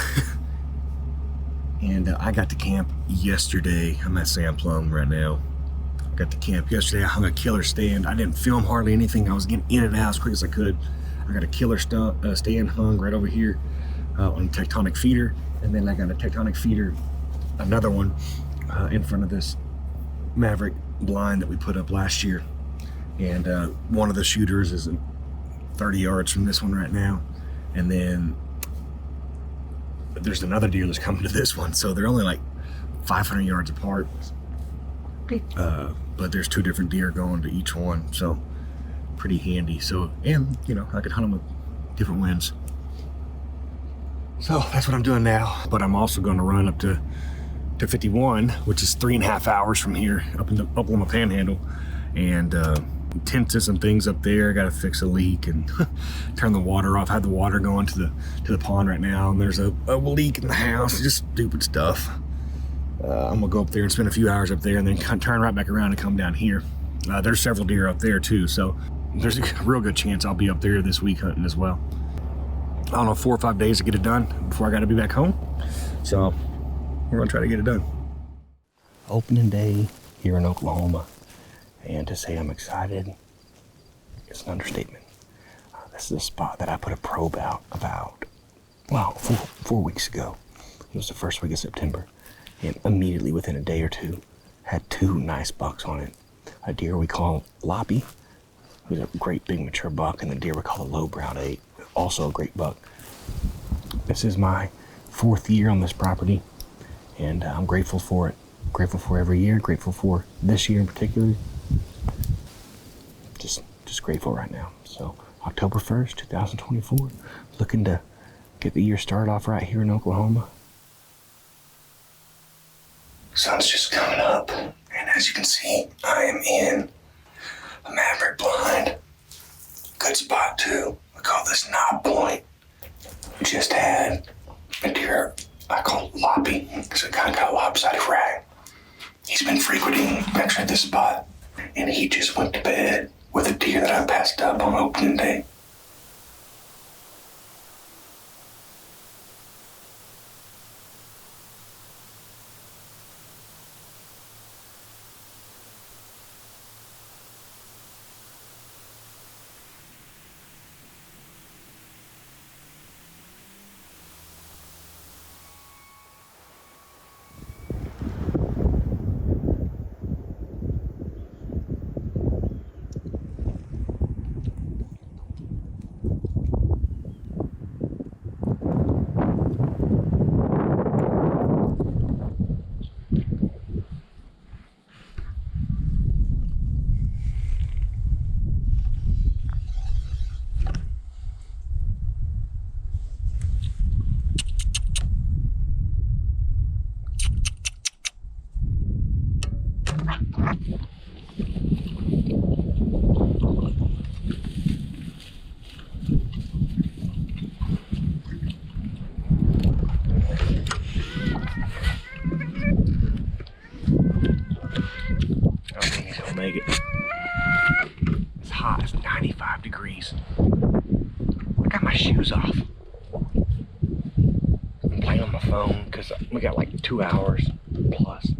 And I got to camp yesterday. I'm at Sand Plum right now. I got to camp yesterday. I hung a killer stand. I didn't film hardly anything. I was getting in and out as quick as I could. I got a killer stand hung right over here on a Tectonic feeder. And then I got a Tectonic feeder, another one in front of this Maverick blind that we put up last year. And one of the shooters is 30 yards from this one right now. And then there's another deer that's coming to this one. So they're only like 500 yards apart. But there's 2 different deer going to each one. So pretty handy. So, and you know, I could hunt them with different winds. So that's what I'm doing now. But I'm also going to run up to 51, which is 3.5 hours from here up in the Oklahoma Panhandle. And tinted some things up there. I got to fix a leak and turn the water off. I have the water going to the pond right now, and there's a leak in the house. Just stupid stuff. I'm gonna go up there and spend a few hours up there, and then turn right back around and come down here. There's several deer up there too, so there's a real good chance I'll be up there this week hunting as well. I don't know, 4 or 5 days to get it done before I got to be back home. So we're gonna try to get it done. Opening day here in Oklahoma. And to say I'm excited, it's an understatement. This is a spot that I put a probe out about, well, four weeks ago. It was the first week of September. And immediately within a day or two, had 2 nice bucks on it. A deer we call Loppy, who's a great big mature buck, and the deer we call a low brown 8, also a great buck. This is my 4th year on this property, and I'm grateful for it. Grateful for every year, grateful for this year in particular. Just grateful right now. So October 1st, 2024, looking to get the year started off right here in Oklahoma. Sun's just coming up, and as you can see, I am in a Maverick blind. Good spot too. We call this knob point. We just had a deer I call Loppy, because it kind of got a lopsided rag. He's been frequenting actually this spot, and he just went to bed with a deer that I passed up on opening day. Make it. It's hot. It's 95 degrees. I got my shoes off. I'm playing on my phone because we got like 2 hours plus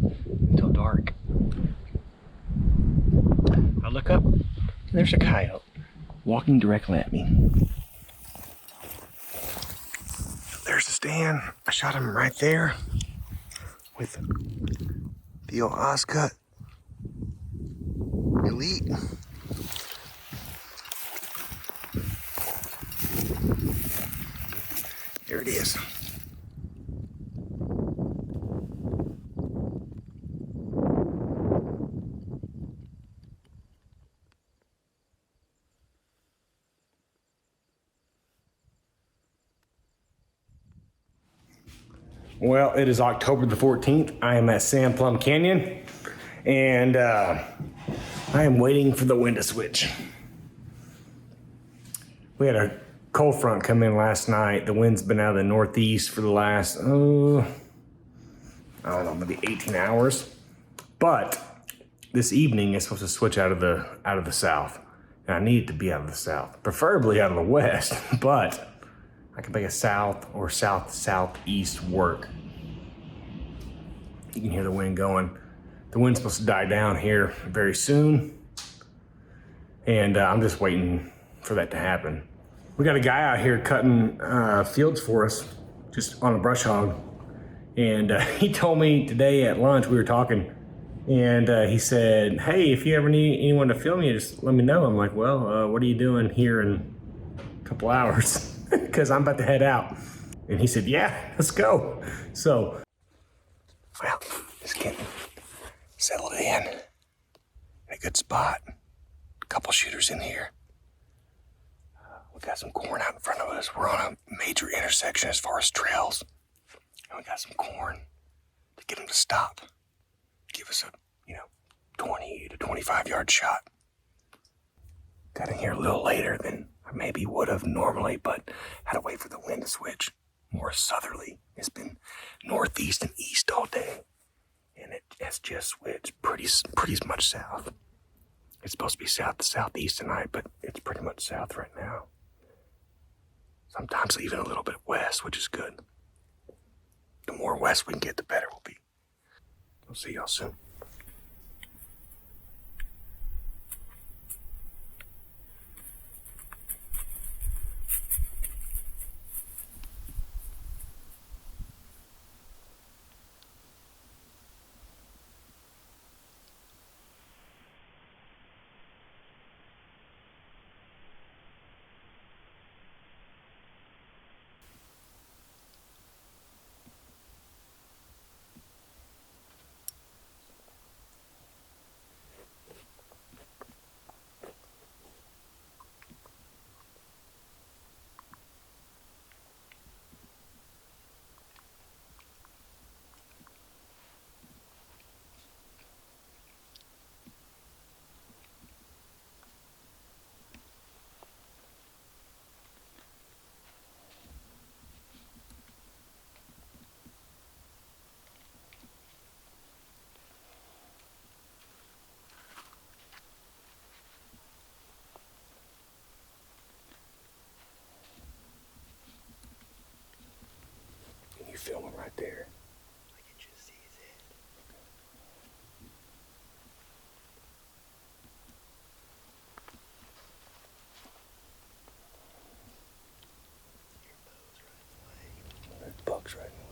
until dark. I look up and there's a coyote walking directly at me. There's the stand. I shot him right there with the old Ozcut Elite. There it is. Well, it is October the 14th. I am at Sand Plum Canyon, and I am waiting for the wind to switch. We had a cold front come in last night. The wind's been out of the northeast for the last, I don't know, maybe 18 hours. But this evening it's supposed to switch out of the south. And I need it to be out of the south, preferably out of the west, but I can make a south or southeast work. You can hear the wind going. The wind's supposed to die down here very soon. And I'm just waiting for that to happen. We got a guy out here cutting fields for us, just on a brush hog. And he told me today at lunch, we were talking, and he said, hey, if you ever need anyone to film you, just let me know. I'm like, well, what are you doing here in a couple hours? Because I'm about to head out. And he said, yeah, let's go. So, Well, just getting settled in a good spot. A couple shooters in here. We got some corn out in front of us. We're on a major intersection as far as trails. And we got some corn to get them to stop. Give us a, 20 to 25 yard shot. Got in here a little later than I maybe would have normally, but had to wait for the wind to switch more southerly. It's been northeast and east all day, and it's just switched pretty much south. It's supposed to be south to southeast tonight, but it's pretty much south right now. Sometimes even a little bit west, which is good. The more west we can get, the better we'll be. We'll see y'all soon. You film him right there. I can just see his head. Your bow's right in the way. That buck's right in the way.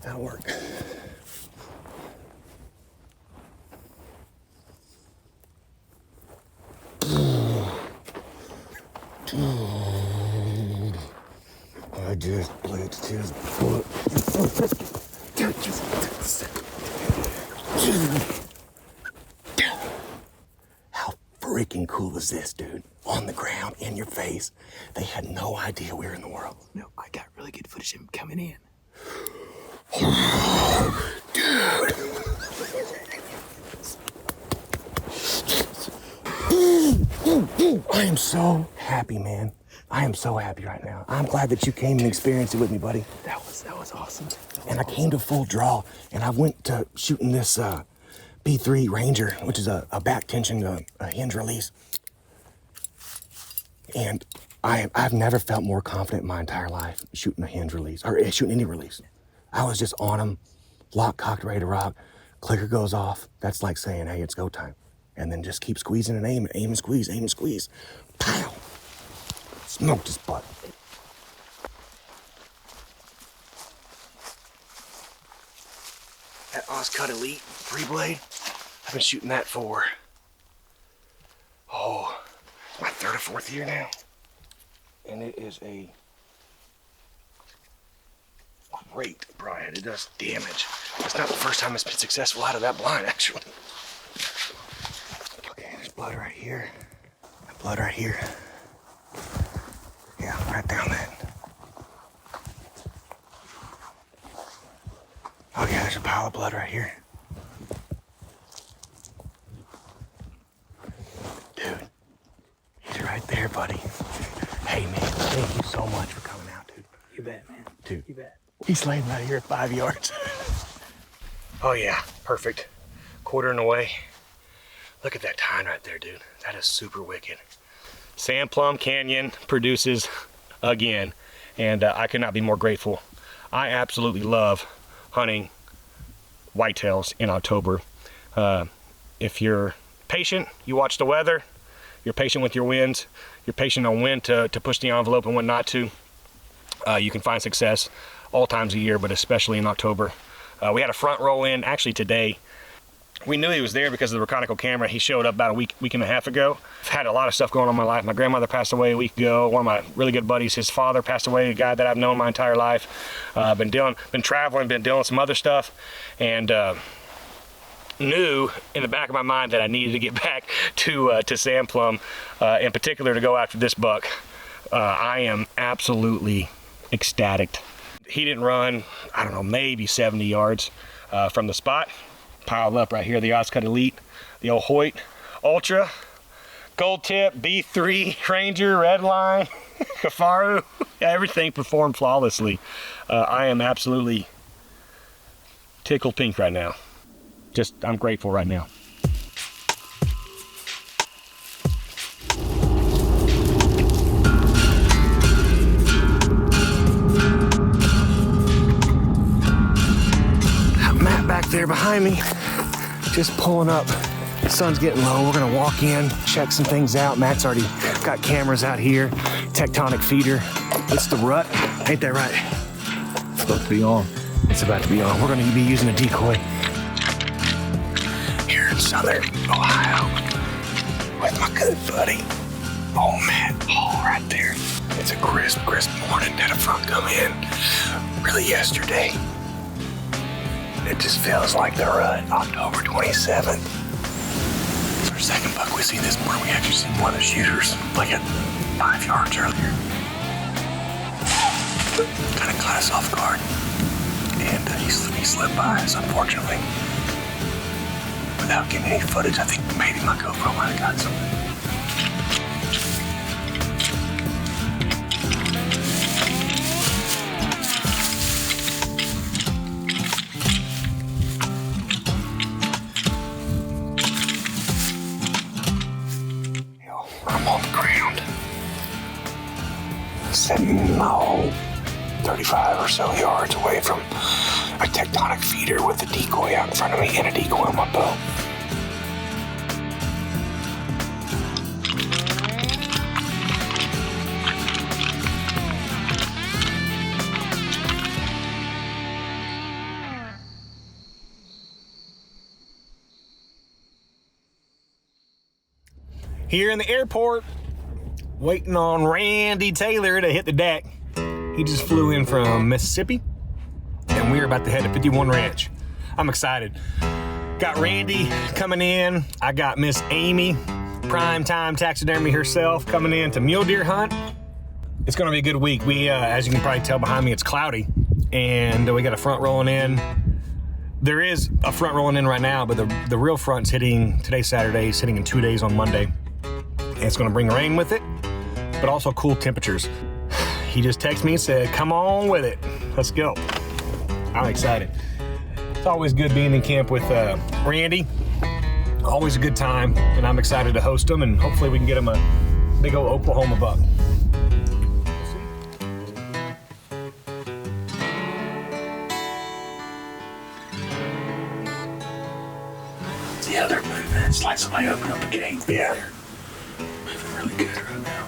That'll work. I just blitzed his foot. How freaking cool is this, dude? On the ground, in your face. They had no idea we were in the world. No, I got really good footage of him coming in. Dude. I am so happy, man. I am so happy right now. I'm glad that you came and experienced it with me, buddy. That was awesome. And I came to full draw, and I went to shooting this B3 Ranger, which is a back tension, a hinge release. And I've never felt more confident in my entire life shooting a hinge release, or shooting any release. I was just on them, lock, cocked, ready to rock. Clicker goes off. That's like saying, hey, it's go time. And then just keep squeezing and aim and squeeze, aim and squeeze. Pow! Smoked his butt. That Ozcut Elite 3-blade, I've been shooting that for, my 3rd or 4th year now. And it is a great broadhead. It does damage. It's not the first time it's been successful out of that blind, actually. Okay, there's blood right here. Blood right here. Yeah, right down that. Oh yeah, there's a pile of blood right here. Dude, he's right there, buddy. Hey man, thank you so much for coming out, dude. You bet, man. Dude, You bet. he's laying right here at 5 yards. Oh yeah, perfect. Quartering away. Look at that tine right there, dude. That is super wicked. Sandplum Canyon produces again, and I could not be more grateful. I absolutely love hunting whitetails in October. If you're patient, you watch the weather, you're patient with your winds, you're patient on when to push the envelope and when not to, you can find success all times of year, but especially in October. We had a front roll in actually today. We knew he was there because of the Reconeco camera. He showed up about a week and a half ago. I've had a lot of stuff going on in my life. My grandmother passed away a week ago. One of my really good buddies, his father passed away, a guy that I've known my entire life. Been traveling, been dealing with some other stuff, and knew in the back of my mind that I needed to get back to Sandplum, in particular to go after this buck. I am absolutely ecstatic. He didn't run, I don't know, maybe 70 yards from the spot. Piled up right here, the Ozcut Elite, the old Hoyt Ultra, Gold Tip, B3, Ranger, Redline, Kafaru. Everything performed flawlessly. I am absolutely tickled pink right now. I'm grateful right now. Matt back there behind me, just pulling up. The sun's getting low. We're gonna walk in, check some things out. Matt's already got cameras out here. Tectonic feeder. It's the rut, ain't that right? It's about to be on. It's about to be on. We're gonna be using a decoy here in southern Ohio with my good buddy, Matt Hall right there. It's a crisp morning. Had a front come in really yesterday. It just feels like the rut, October 27th. It's our second buck we see this morning. We actually seen one of the shooters like at 5 yards earlier. Kind of caught us off guard. And he slipped by us, unfortunately. Without getting any footage, I think maybe my GoPro might have got something. I'm on the ground, sitting 35 or so yards away from a Tectonic feeder with a decoy out in front of me and a decoy on my bow. Here in the airport, waiting on Randy Taylor to hit the deck. He just flew in from Mississippi, and we're about to head to 51 Ranch. I'm excited. Got Randy coming in. I got Miss Amy, primetime taxidermy herself, coming in to mule deer hunt. It's gonna be a good week. We, as you can probably tell behind me, it's cloudy, and we got a front rolling in. There is a front rolling in right now, but the real front's hitting, today's Saturday, it's hitting in 2 days on Monday. And it's gonna bring rain with it, but also cool temperatures. He just texted me and said, come on with it. Let's go. I'm excited. It's always good being in camp with Randy. Always a good time, and I'm excited to host him, and hopefully we can get him a big old Oklahoma buck. Yeah, they're moving. It's like somebody opened up a gate. Yeah. Moving really good right now.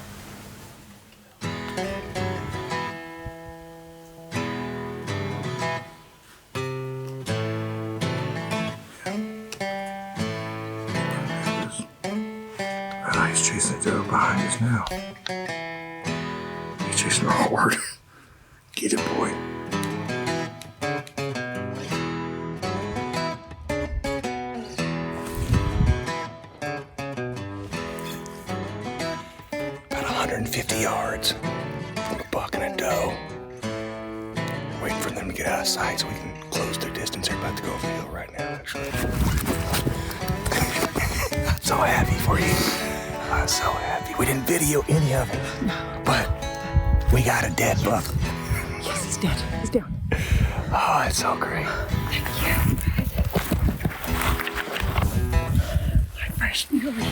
chasing it down behind us now. He's chasing her hard. Get it, boy. About 150 yards from a buck and a doe. Waiting for them to get out of sight so we can close their distance. They're about to go over the hill right now, actually. I'm so happy for you. I'm so happy. We didn't video any of it, but we got a dead buck. Yes, he's dead. He's down. Oh, it's so great. Thank you. Fresh snowy.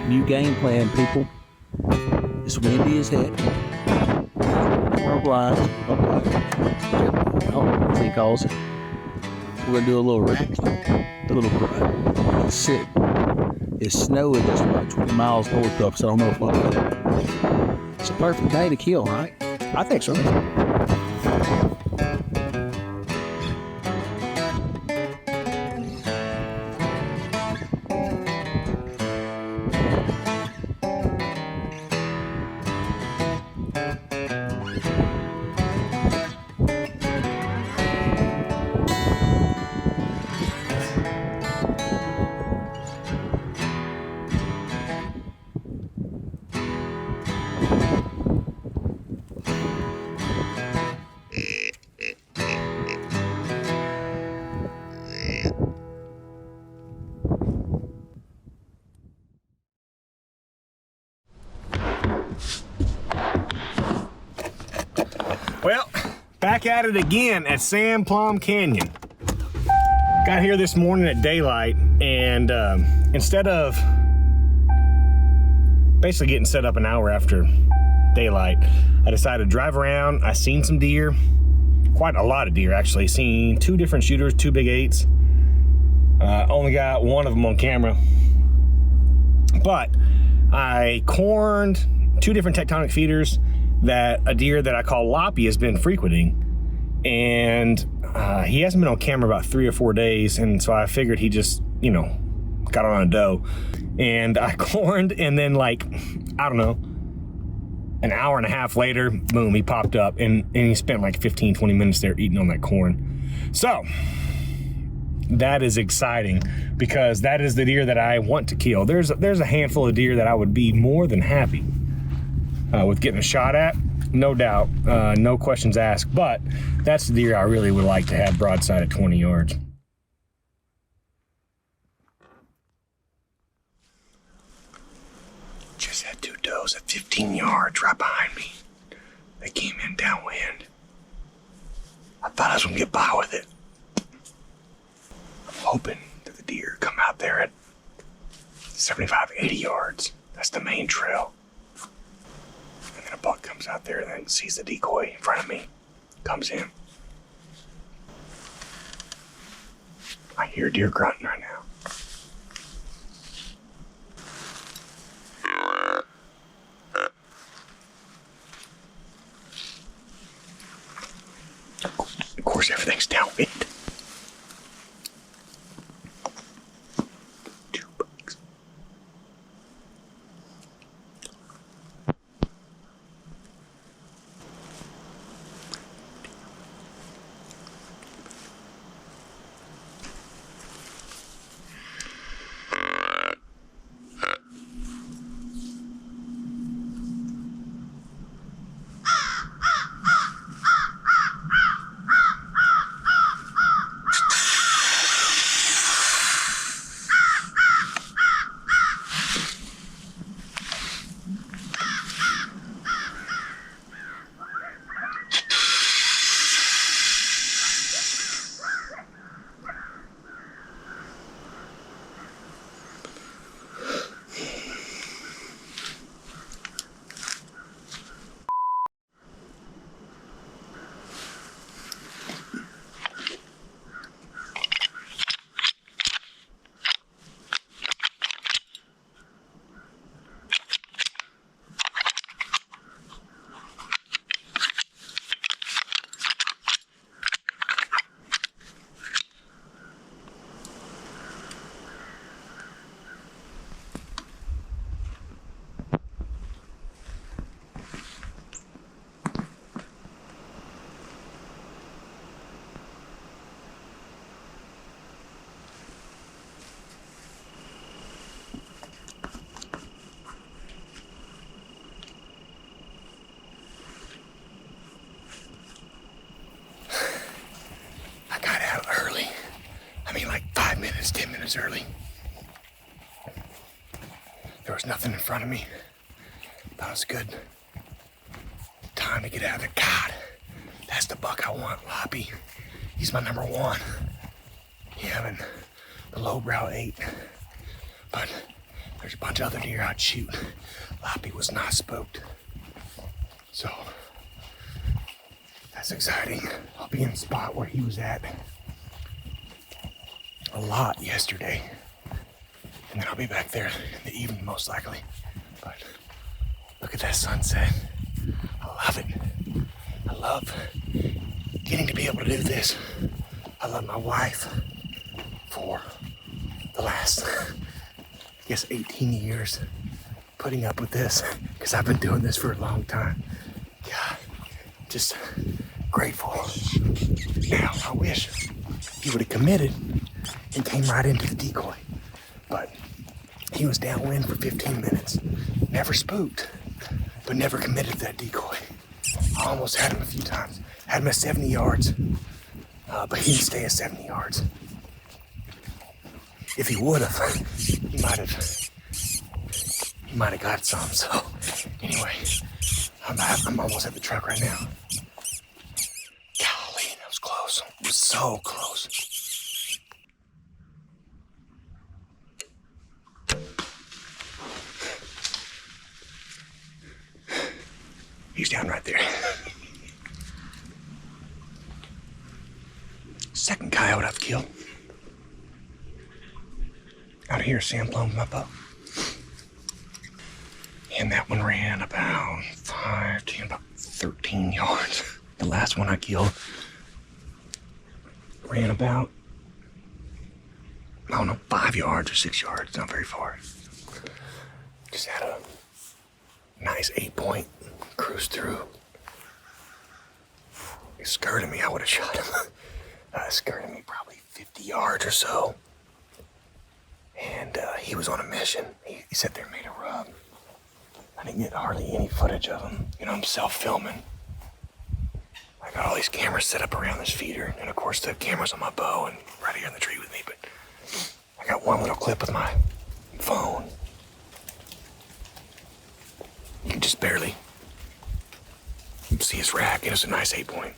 New game plan, people. It's windy as heck. Our blinds. As he calls it. We're gonna do a little rack. A little sit. It's snowing just about 20 miles north of us. I don't know if we'll do it. It's a perfect day to kill, right? I think so. Well, back at it again at Sand Plum Canyon. Got here this morning at daylight, and instead of basically getting set up an hour after daylight, I decided to drive around. I seen some deer, quite a lot of deer actually. Seen 2 different shooters, 2 big 8s. Only got one of them on camera, but I corned 2 different tectonic feeders that a deer that I call Loppy has been frequenting, and he hasn't been on camera about 3 or 4 days, and so I figured he just, you know, got on a doe. And I corned, and then, like, I don't know, an hour and a half later, boom, he popped up, and he spent like 15-20 minutes there eating on that corn. So that is exciting, because that is the deer that I want to kill. There's a handful of deer that I would be more than happy with getting a shot at, no doubt, no questions asked, but that's the deer I really would like to have broadside at 20 yards. Just had 2 does at 15 yards right behind me. They came in downwind. I thought I was gonna get by with it. I'm hoping that the deer come out there at 75, 80 yards. That's the main trail. And then a buck comes out there and then sees the decoy in front of me, comes in. I hear deer grunting right now. Of course, everything's downwind. 2 bucks. it's 10 minutes early. There was nothing in front of me. That was a good time to get out of there. God, that's the buck I want, Loppy. He's my number one. Yeah, and the lowbrow 8. But there's a bunch of other deer I'd shoot. Loppy was not spooked. So, that's exciting. I'll be in the spot where he was at a lot yesterday. And then I'll be back there in the evening, most likely. But look at that sunset. I love it. I love getting to be able to do this. I love my wife for the last, I guess, 18 years putting up with this, because I've been doing this for a long time. God, just grateful. Now, I wish he would have committed and came right into the decoy. But he was downwind for 15 minutes. Never spooked, but never committed to that decoy. I almost had him a few times. Had him at 70 yards, but he didn't stay at 70 yards. If he would have, he might have got some. So anyway, I'm almost at the truck right now. Golly, that was close. It was so close. He's down right there. Second coyote I've killed. Out here, sand plumed my bow. And that one ran about 13 yards. The last one I killed ran about, I don't know, 5 yards or 6 yards, not very far. Just had a nice 8-point cruise through. He skirted me, I would have shot him. Skirted me probably 50 yards or so. And he was on a mission. He sat there and made a rub. I didn't get hardly any footage of him. You know, I'm self-filming. I got all these cameras set up around this feeder. And of course the camera's on my bow and right here in the tree with me. But I got one little clip with my phone. You can just barely see his rack. It was a nice 8-point.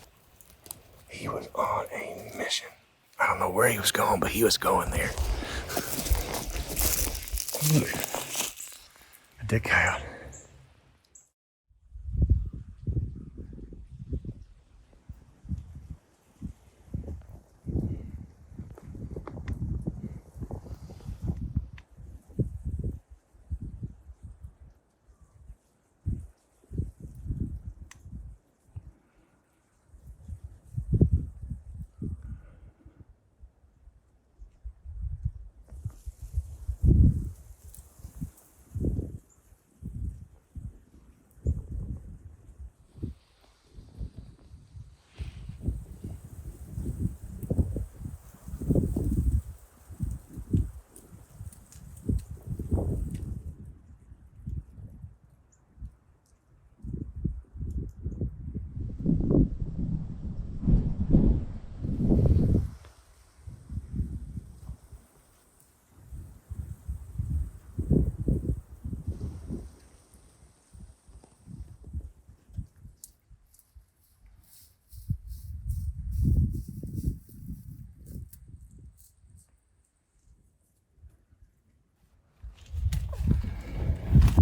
He was on a mission. I don't know where he was going, but he was going there. A dead coyote.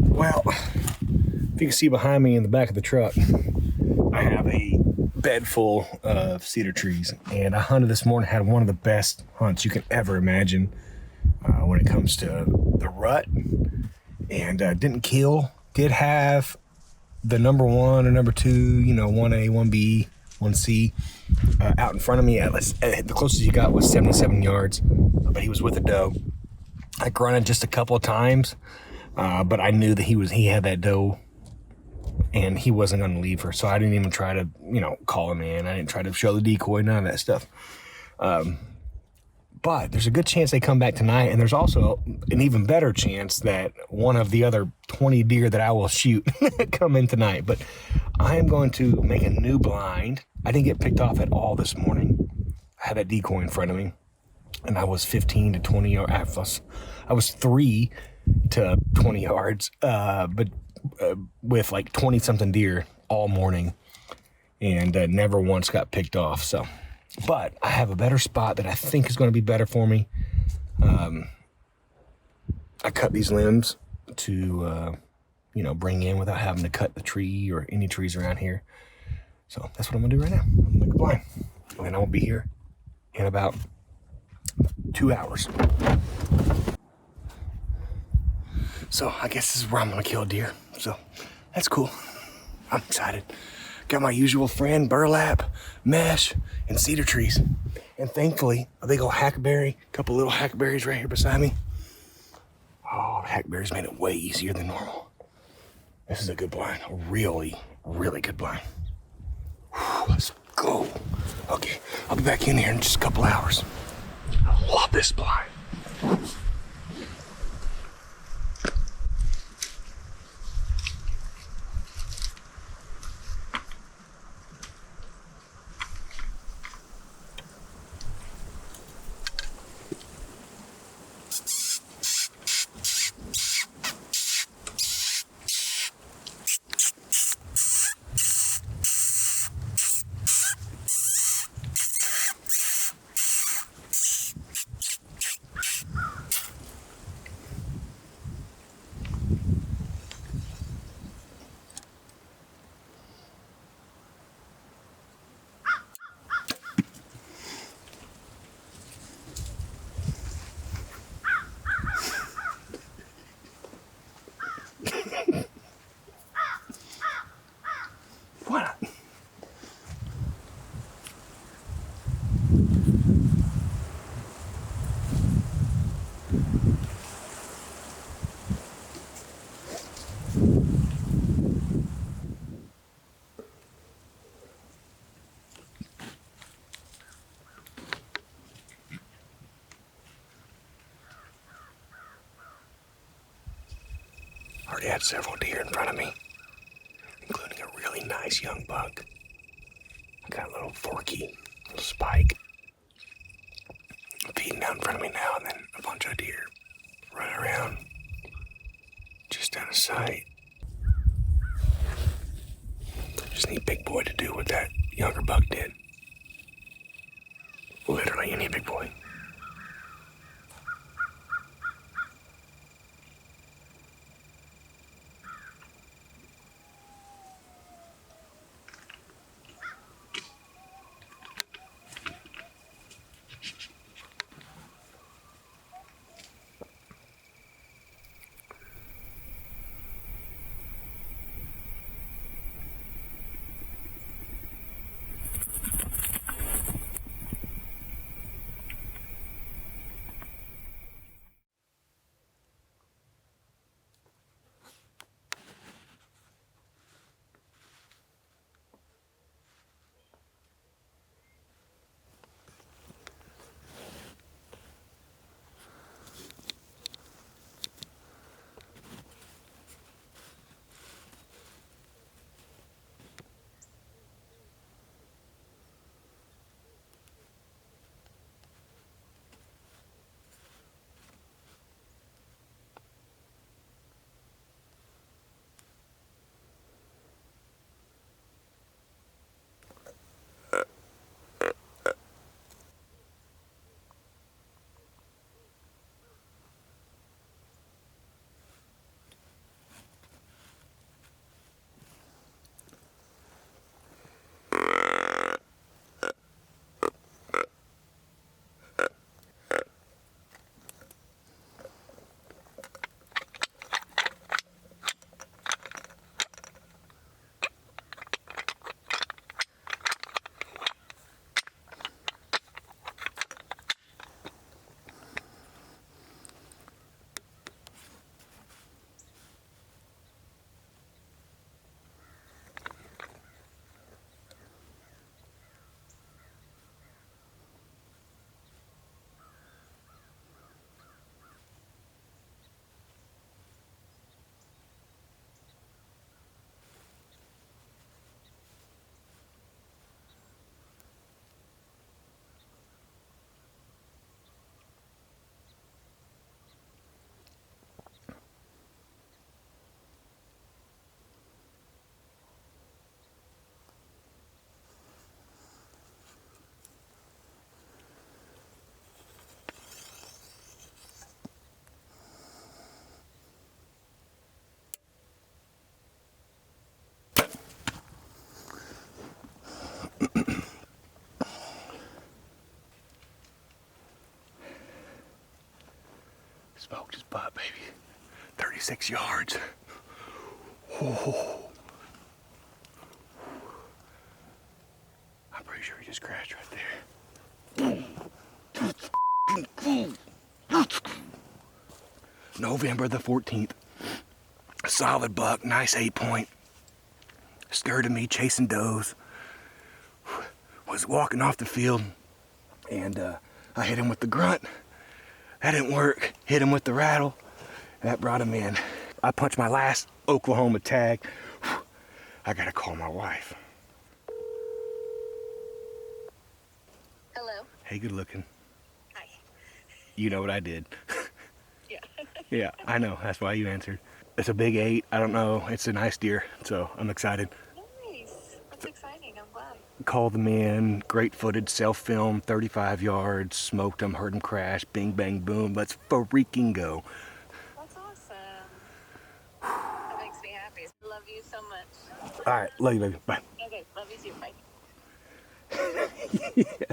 Well, if you can see behind me in the back of the truck, I have a bed full of cedar trees, and I hunted this morning, had one of the best hunts you can ever imagine when it comes to the rut, and didn't kill. Did have the number 1 or number 2, you know, 1A, 1B, 1C out in front of me. The closest he got was 77 yards, but he was with a doe. I grunted just a couple of times. But I knew that he had that doe and he wasn't going to leave her. So I didn't even try to, you know, call him in. I didn't try to show the decoy, none of that stuff. But there's a good chance they come back tonight. And there's also an even better chance that one of the other 20 deer that I will shoot come in tonight. But I am going to make a new blind. I didn't get picked off at all this morning. I had that decoy in front of me. and I was 15 to 20 yards. I was 3 to 20 yards, but with like 20 something deer all morning, and never once got picked off. So, but I have a better spot that I think is going to be better for me. I cut these limbs to, bring in without having to cut the tree or any trees around here. So that's what I'm gonna do right now. I'm gonna make a blind, and then I will be here in about 2 hours. So I guess this is where I'm gonna kill a deer. So that's cool. I'm excited. Got my usual friend, burlap, mesh, and cedar trees. And thankfully, a big old hackberry, a couple little hackberries right here beside me. Oh, the hackberries made it way easier than normal. This is a good blind, a really, really good blind. Whew, let's go. Okay, I'll be back in here in just a couple hours. I love this blind. What? Already had several deer in front of me, including a really nice young buck. I got a little forky, little spike feeding out in front of me now, and then a bunch of deer running around just out of sight. Just need Big Boy to do what that younger buck did. Literally any big boy. Smoked his butt, baby. 36 yards. Oh. I'm pretty sure he just crashed right there. November the 14th. A solid buck, nice 8-point. Skirted me, chasing does. Was walking off the field, and I hit him with the grunt. That didn't work. Hit him with the rattle. That brought him in. I punched my last Oklahoma tag. I gotta call my wife. Hello. Hey, good looking. Hi. You know what I did. Yeah. Yeah, I know. That's why you answered. It's a big 8. I don't know. It's a nice deer, so I'm excited. Nice. That's exciting. I'm glad. Called them in, great footage, self-filmed, 35 yards, smoked them, heard them crash, bing, bang, boom. Let's freaking go. That's awesome. That makes me happy. I love you so much. All right, love you, baby. Bye. Okay, love you too. Bye. Yes.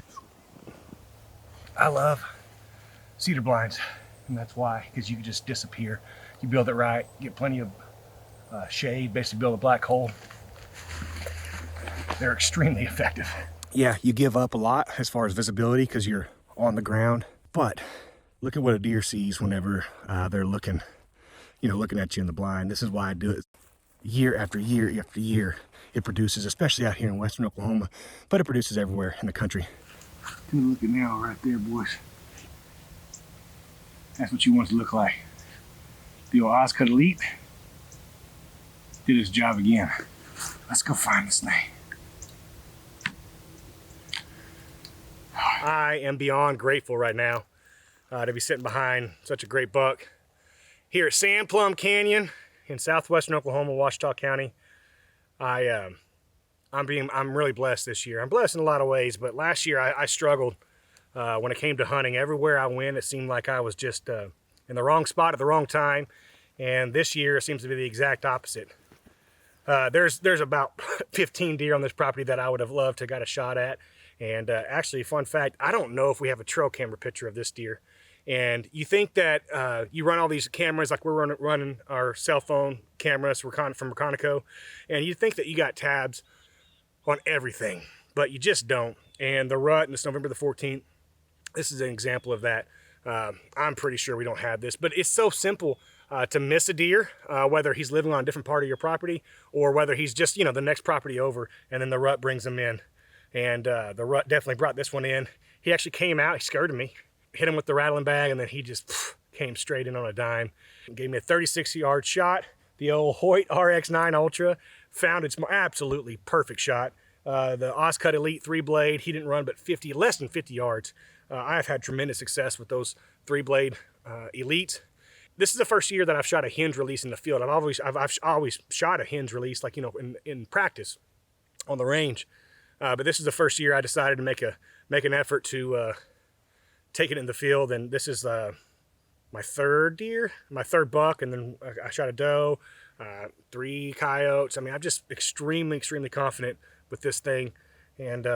I love cedar blinds, and that's why, because you can just disappear. You build it right, get plenty of shade, basically build a black hole. They're extremely effective. Yeah, you give up a lot as far as visibility because you're on the ground, but look at what a deer sees whenever they're looking, looking at you in the blind. This is why I do it year after year after year. It produces, especially out here in western Oklahoma, but it produces everywhere in the country. Look at now right there, boys. That's what you want it to look like. The old Ozcut Elite did its job again. Let's go find this thing. I am beyond grateful right now to be sitting behind such a great buck here at Sand Plum Canyon in southwestern Oklahoma, Ouachita County. I'm really blessed this year. I'm blessed in a lot of ways, but last year I struggled when it came to hunting. Everywhere I went, it seemed like I was just in the wrong spot at the wrong time. And this year it seems to be the exact opposite. There's about 15 deer on this property that I would have loved to got a shot at. And actually, fun fact, I don't know if we have a trail camera picture of this deer. And you think that you run all these cameras like we're running our cell phone cameras from Reconeco, and you think that you got tabs on everything, but you just don't. And the rut, and it's November the 14th, this is an example of that. I'm pretty sure we don't have this, but it's so simple to miss a deer, whether he's living on a different part of your property or whether he's just, the next property over, and then the rut brings him in. And the rut definitely brought this one in. He actually came out, he scared me, hit him with the rattling bag, and then he just came straight in on a dime. Gave me a 36-yard shot. The old Hoyt RX9 Ultra found its absolutely perfect shot. The Ozcut Elite 3-blade, he didn't run but less than 50 yards. I've had tremendous success with those 3-blade Elites. This is the first year that I've shot a hinge release in the field. I've always shot a hinge release, like, in practice on the range. But this is the first year I decided to make an effort to take it in the field. And this is my third deer, my third buck, and then I shot a doe, 3 coyotes. I mean, I'm just extremely, extremely confident with this thing. And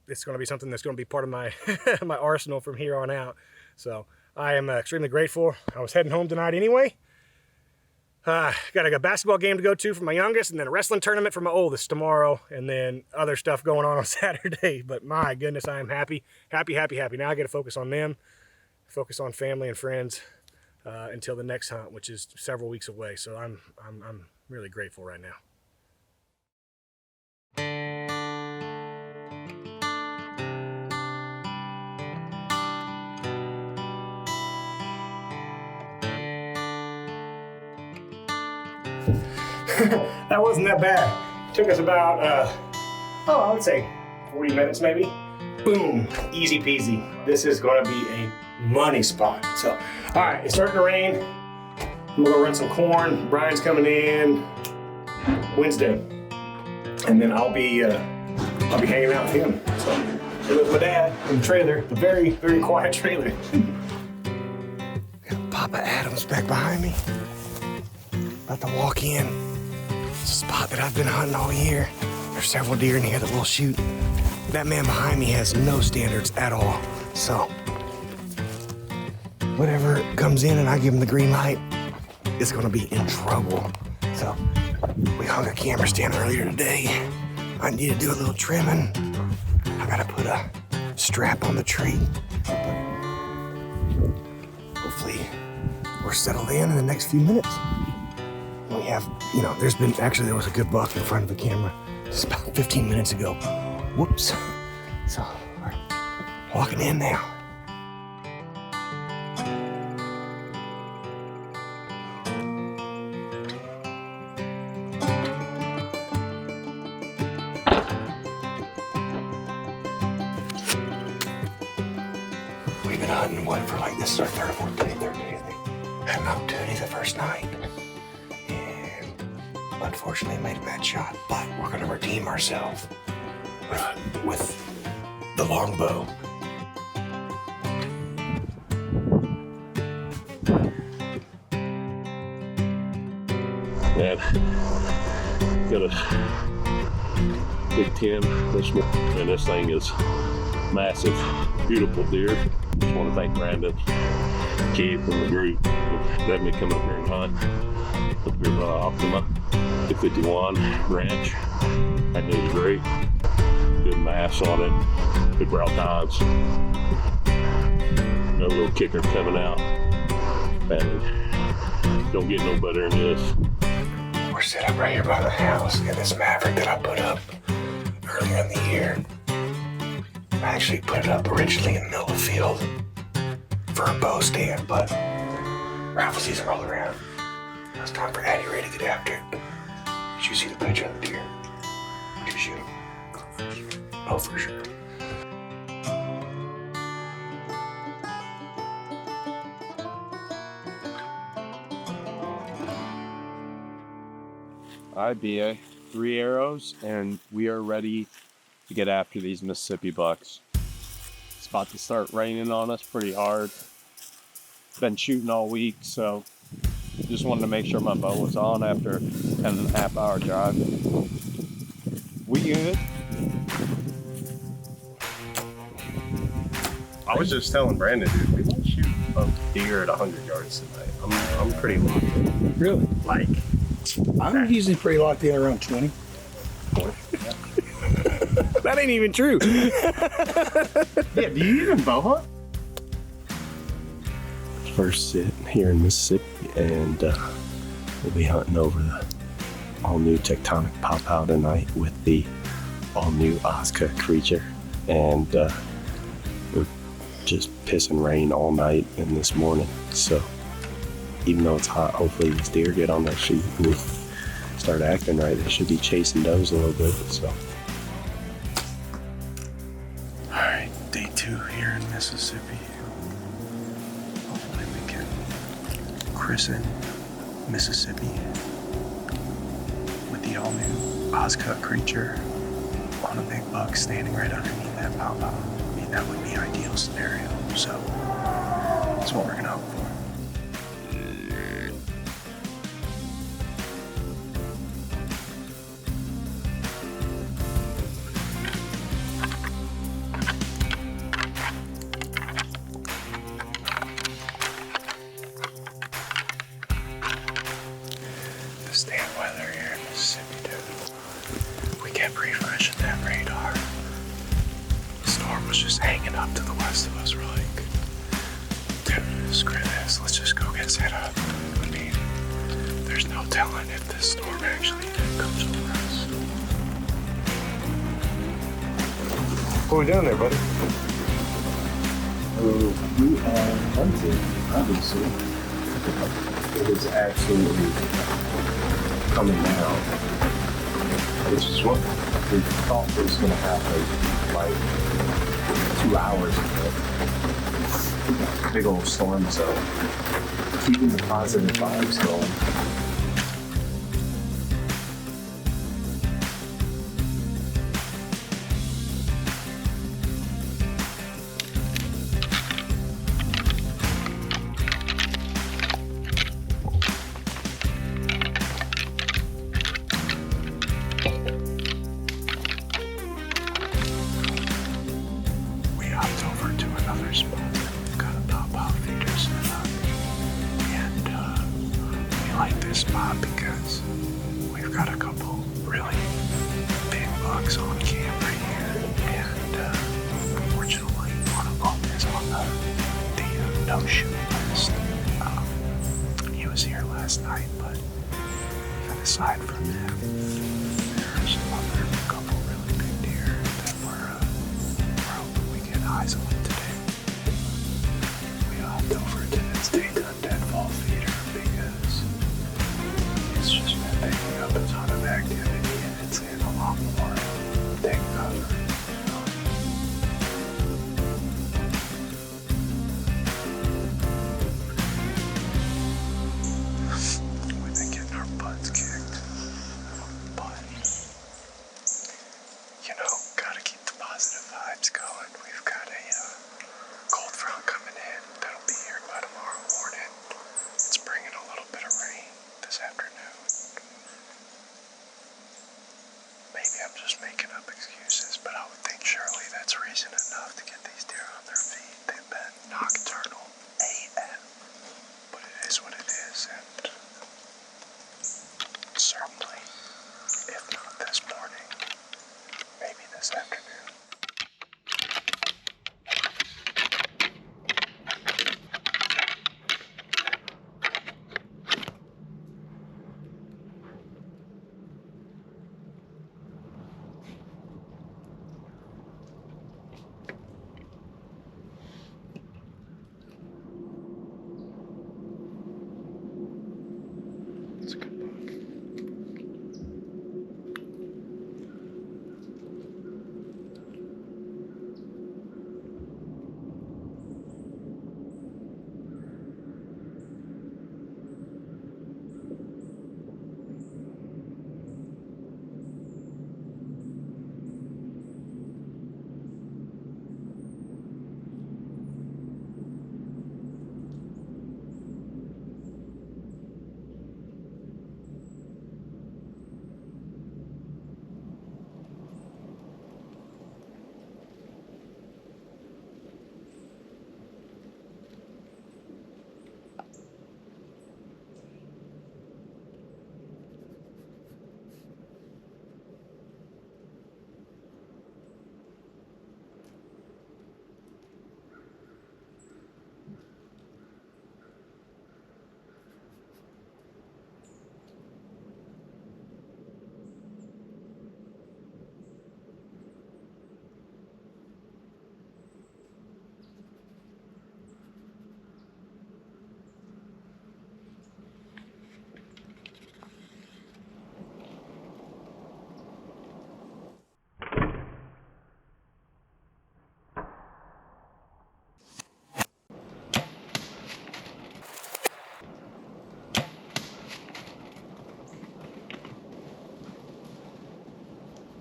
it's going to be something that's going to be part of my my arsenal from here on out. So I am extremely grateful. I was heading home tonight anyway. Got a basketball game to go to for my youngest, and then a wrestling tournament for my oldest tomorrow, and then other stuff going on Saturday. But my goodness, I am happy. Now I got to focus on them, focus on family and friends until the next hunt, which is several weeks away. So I'm really grateful right now. That wasn't that bad. It took us about, I would say 40 minutes maybe. Boom, easy peasy. This is gonna be a money spot. So, all right, it's starting to rain. I'm gonna go run some corn. Brian's coming in Wednesday. And then I'll be hanging out with him. So, here with my dad in the trailer, the very, very quiet trailer. Got Papa Adams back behind me. About to walk in. It's a spot that I've been hunting all year. There's several deer in here that will shoot. That man behind me has no standards at all. So, whatever comes in and I give them the green light is gonna be in trouble. So we hung a camera stand earlier today. I need to do a little trimming. I gotta put a strap on the tree. Hopefully we're settled in the next few minutes. We have, you know, there was a good buck in front of the camera just about 15 minutes ago. Whoops. So we're walking in now. We've been hunting for like this is our third or fourth day, I think. Had an opportunity the first night. Unfortunately made a bad shot, but we're gonna redeem ourselves with the longbow. Man, got a big 10 this morning, and this thing is massive, beautiful deer. Just want to thank Brandon, Keith, and the group for letting me come up here and hunt up here at Optima. 251 ranch. That knew was great. Good mass on it. Good brow times. No little kicker coming out. And don't get no better than this. We're set up right here by the house, and this Maverick that I put up earlier in the year. I actually put it up originally in the middle of the field for a bow stand, but rifle season rolled around. Now it's time for Addie Ray to get after it. Did you see the picture of the deer? Did you shoot him? Oh, for sure. All right, BA, 3 arrows, and we are ready to get after these Mississippi bucks. It's about to start raining on us pretty hard. Been shooting all week, so just wanted to make sure my bow was on after a 10.5 hour drive. We good? I was just telling Brandon, dude, we might shoot a deer at 100 yards tonight. I'm pretty locked in. Really? Like, I'm usually pretty locked in around 20. That ain't even true. Yeah, do you even bow hunt? First sit here in Mississippi, and we'll be hunting over the all-new Tectonic pop-out tonight with the all-new Ozcut creature. And we're just pissing rain all night and this morning. So even though it's hot, hopefully these deer get on their feet and start acting right. They should be chasing does a little bit. So. All right, day 2 here in Mississippi. Hopefully we can christen Mississippi with the all-new Ozcut creature on a big buck standing right underneath that pop-out. I mean, that would be ideal scenario. So that's what we're gonna hope for. The stand weather here in Mississippi, dude. We kept refreshing that radar. The storm was just hanging up to the west of us. We're like, dude, screw this. Let's just go get set up. I mean, there's no telling if this storm actually comes over us. What are we doing there, buddy? We are hunting, obviously. It is absolutely coming down, which is what we thought was going to happen like 2 hours ago. Big old storm, so keeping the positive vibes going. We hopped over to another spot. Got a pop-out feeder set up. no shooting list. He was here last night, but aside from that, there's a couple really big deer that we're hoping we get eyes on today. We hopped over to this daytime deadfall feeder because it's just been picking up a ton of activity and it's in a lot more thick cover. We've been getting our butts kicked, but you know, gotta keep the positive vibes going. We've got a cold front coming in that'll be here by tomorrow morning. It's bringing a little bit of rain this afternoon. Maybe I'm just making up excuses, but I would think surely that's reason enough to get these deer on their feet. They've been nocturnal AF, but it is what it is, and certainly, if not this morning, maybe this afternoon. It's a good book.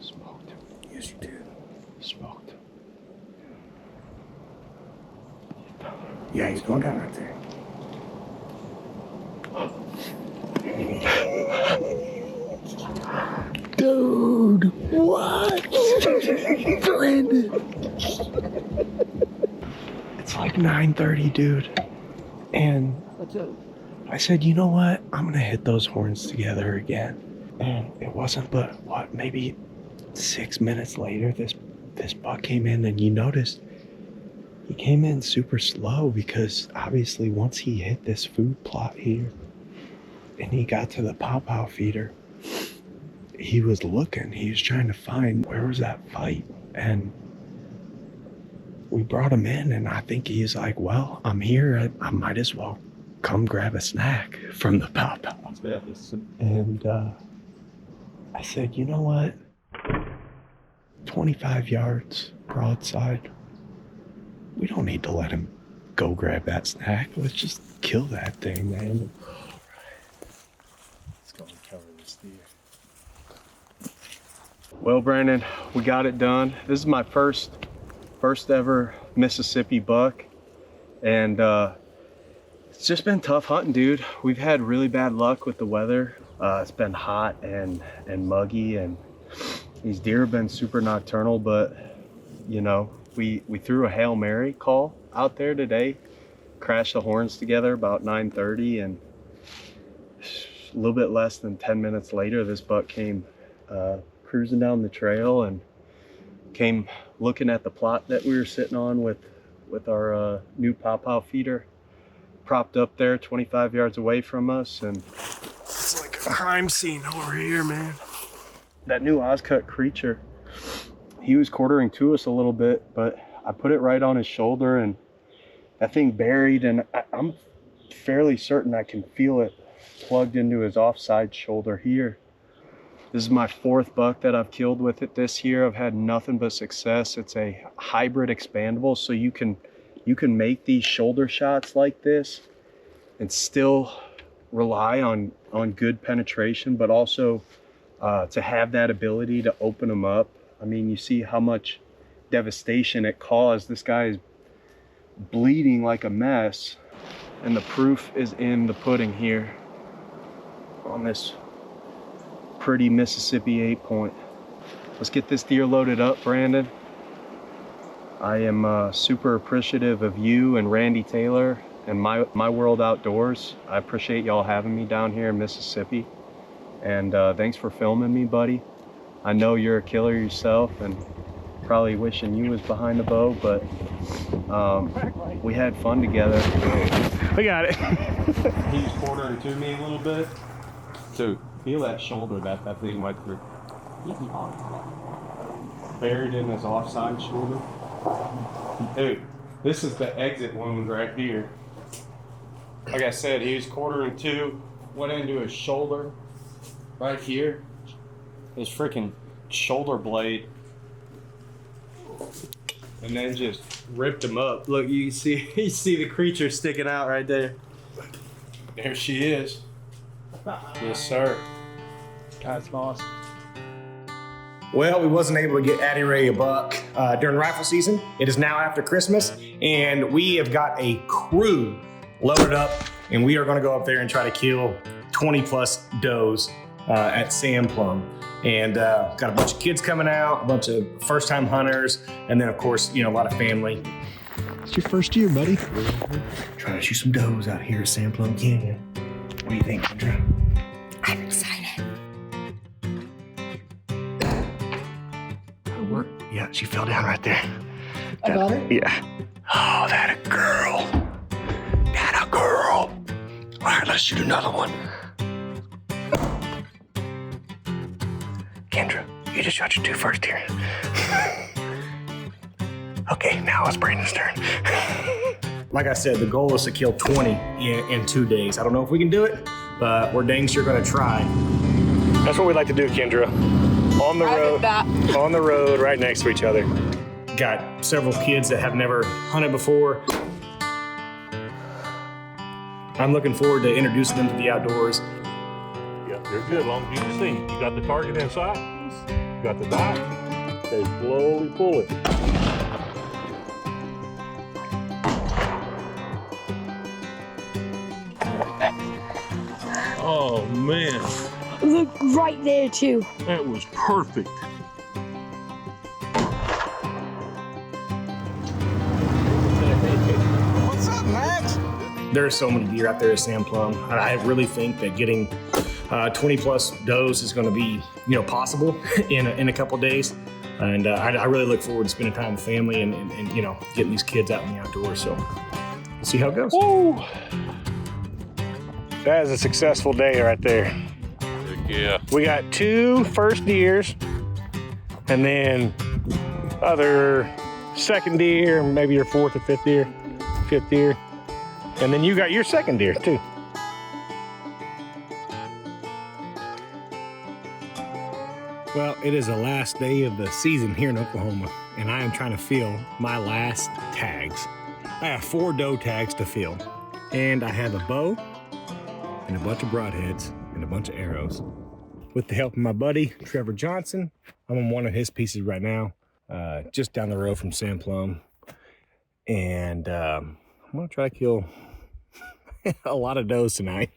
Smoked him. Yes, you did. Smoked him. Yeah, he's going down right there. Dude, what? He landed. It's like 9:30, dude. And I said, you know what? I'm gonna hit those horns together again. And it wasn't but what, maybe 6 minutes later, this buck came in, and you noticed he came in super slow because obviously once he hit this food plot here and he got to the pop-out feeder, he was looking, he was trying to find where was that fight. And we brought him in, and I think he's like, well, I'm here, I might as well come grab a snack from the pop-out. And I said, you know what? 25 yards broadside. We don't need to let him go grab that snack. Let's just kill that thing, man. All right. Let's go and cover this deer. Well, Brandon, we got it done. This is my first ever Mississippi buck, and it's just been tough hunting, dude. We've had really bad luck with the weather. It's been hot and muggy, and these deer have been super nocturnal, but you know, we threw a Hail Mary call out there today, crashed the horns together about 9:30, and a little bit less than 10 minutes later, this buck came cruising down the trail and came looking at the plot that we were sitting on with our new pop-out feeder. propped up there 25 yards away from us, and It's like a crime scene over here, man. that new Ozcut creature, he was quartering to us a little bit, but I put it right on his shoulder and that thing buried, and I'm fairly certain I can feel it plugged into his offside shoulder here. This is my 4th buck that I've killed with it this year. I've had nothing but success. It's a hybrid expandable, so you can make these shoulder shots like this and still rely on good penetration, but also to have that ability to open them up. I mean, you see how much devastation it caused. This guy is bleeding like a mess, and the proof is in the pudding here on this pretty Mississippi 8-point. Let's get this deer loaded up, Brandon. I am super appreciative of you and Randy Taylor and My World Outdoors. I appreciate y'all having me down here in Mississippi, and thanks for filming me, buddy. I know you're a killer yourself and probably wishing you was behind the bow, but we had fun together. We got it. He's quartering to me a little bit. So feel that shoulder that thing went through. Buried in his offside shoulder. Dude, this is the exit wound right here. Like I said, he was quartering to, went into his shoulder right here. His freaking shoulder blade. And then just ripped him up. Look, you see the creature sticking out right there. There she is. Yes, sir. That's awesome. Well, we wasn't able to get Addie Ray a buck during rifle season. It is now after Christmas, and we have got a crew loaded up, and we are going to go up there and try to kill 20 plus does at Sand Plum. And got a bunch of kids coming out, a bunch of first-time hunters, and then of course, you know, a lot of family. It's your first year, buddy. Trying to shoot some does out here at Sand Plum Canyon. What do you think, Kendra? I'm excited. Yeah, she fell down right there. I got her? Yeah. Oh, that a girl. That a girl. All right, let's shoot another one. Kendra, you just shot your 2 first here. Okay, now it's Brandon's turn. Like I said, the goal is to kill 20 in 2 days. I don't know if we can do it, but we're dang sure gonna try. That's what we like to do, Kendra. On the road, right next to each other. Got several kids that have never hunted before. I'm looking forward to introducing them to the outdoors. Yeah, they're good as long as you can see. You got the target in sight, you got the dot, they slowly pull it. Oh man. Look right there too. That was perfect. What's up, Max? There are so many deer out there at Sand Plum. I really think that getting 20 plus does is going to be, you know, possible in a couple days. And I really look forward to spending time with family and you know, getting these kids out in the outdoors. So we'll see how it goes. Woo! That is a successful day right there. Yeah. We got 2 first deers, and then other second deer, maybe your 4th or 5th deer, 5th deer. And then you got your second deer too. Well, it is the last day of the season here in Oklahoma, and I am trying to fill my last tags. I have 4 doe tags to fill, and I have a bow and a bunch of broadheads and a bunch of arrows. With the help of my buddy, Trevor Johnson, I'm on one of his pieces right now, just down the road from Sand Plum. And I'm gonna try to kill a lot of does tonight.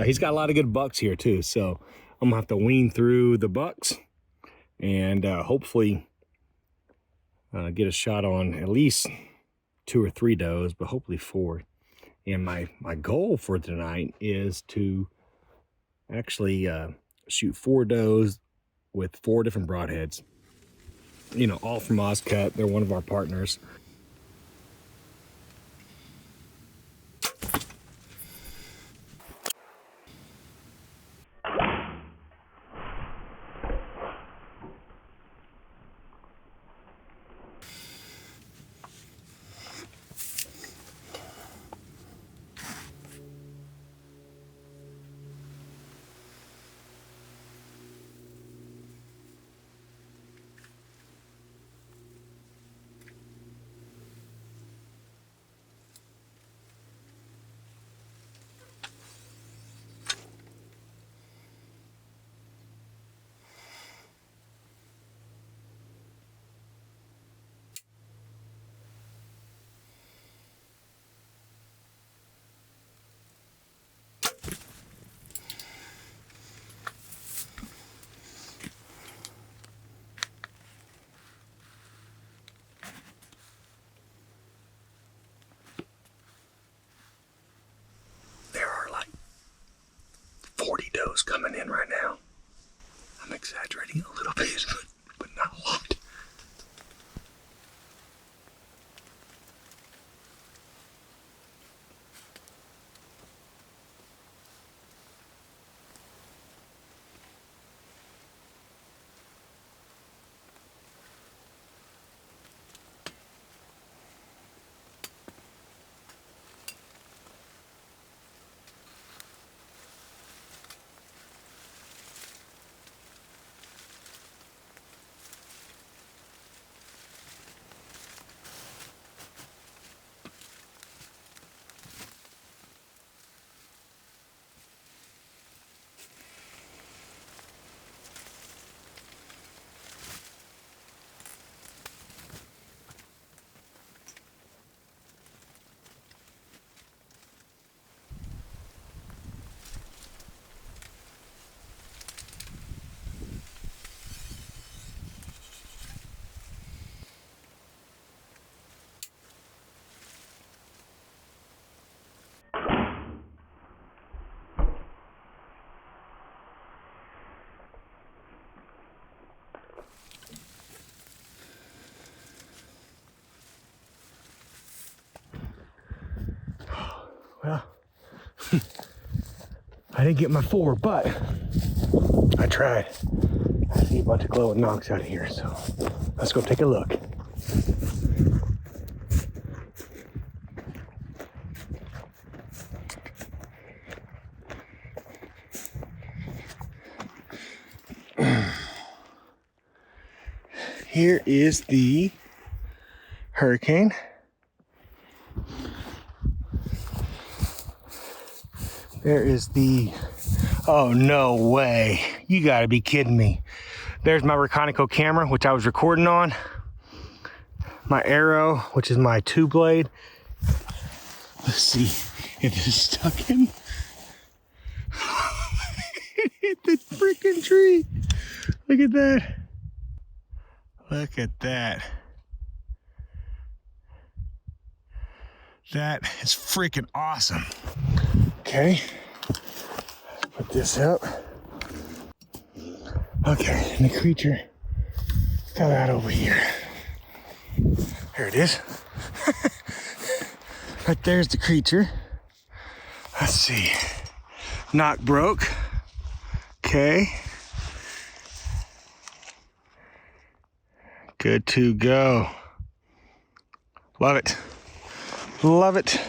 He's got a lot of good bucks here too, so I'm gonna have to wean through the bucks and hopefully get a shot on at least 2 or 3 does, but hopefully 4. And my goal for tonight is to actually shoot 4 does with 4 different broadheads. You know, all from Ozcut. They're one of our partners. arrows coming in right now. I'm exaggerating a little bit, but not a lot. Well, I didn't get my 4, but I tried. I see a bunch of glowing knocks out of here, so let's go take a look. Here is the Hurricane. There is the, oh no way, you gotta be kidding me. There's my Reconeco camera, which I was recording on. My arrow, which is my 2-blade. Let's see if this is stuck in. It hit the freaking tree. Look at that. Look at that. That is freaking awesome. Okay, put this up. Okay, and the creature fell out over here. There it is. Right there's the creature. Let's see. Knock broke. Okay. Good to go. Love it. Love it.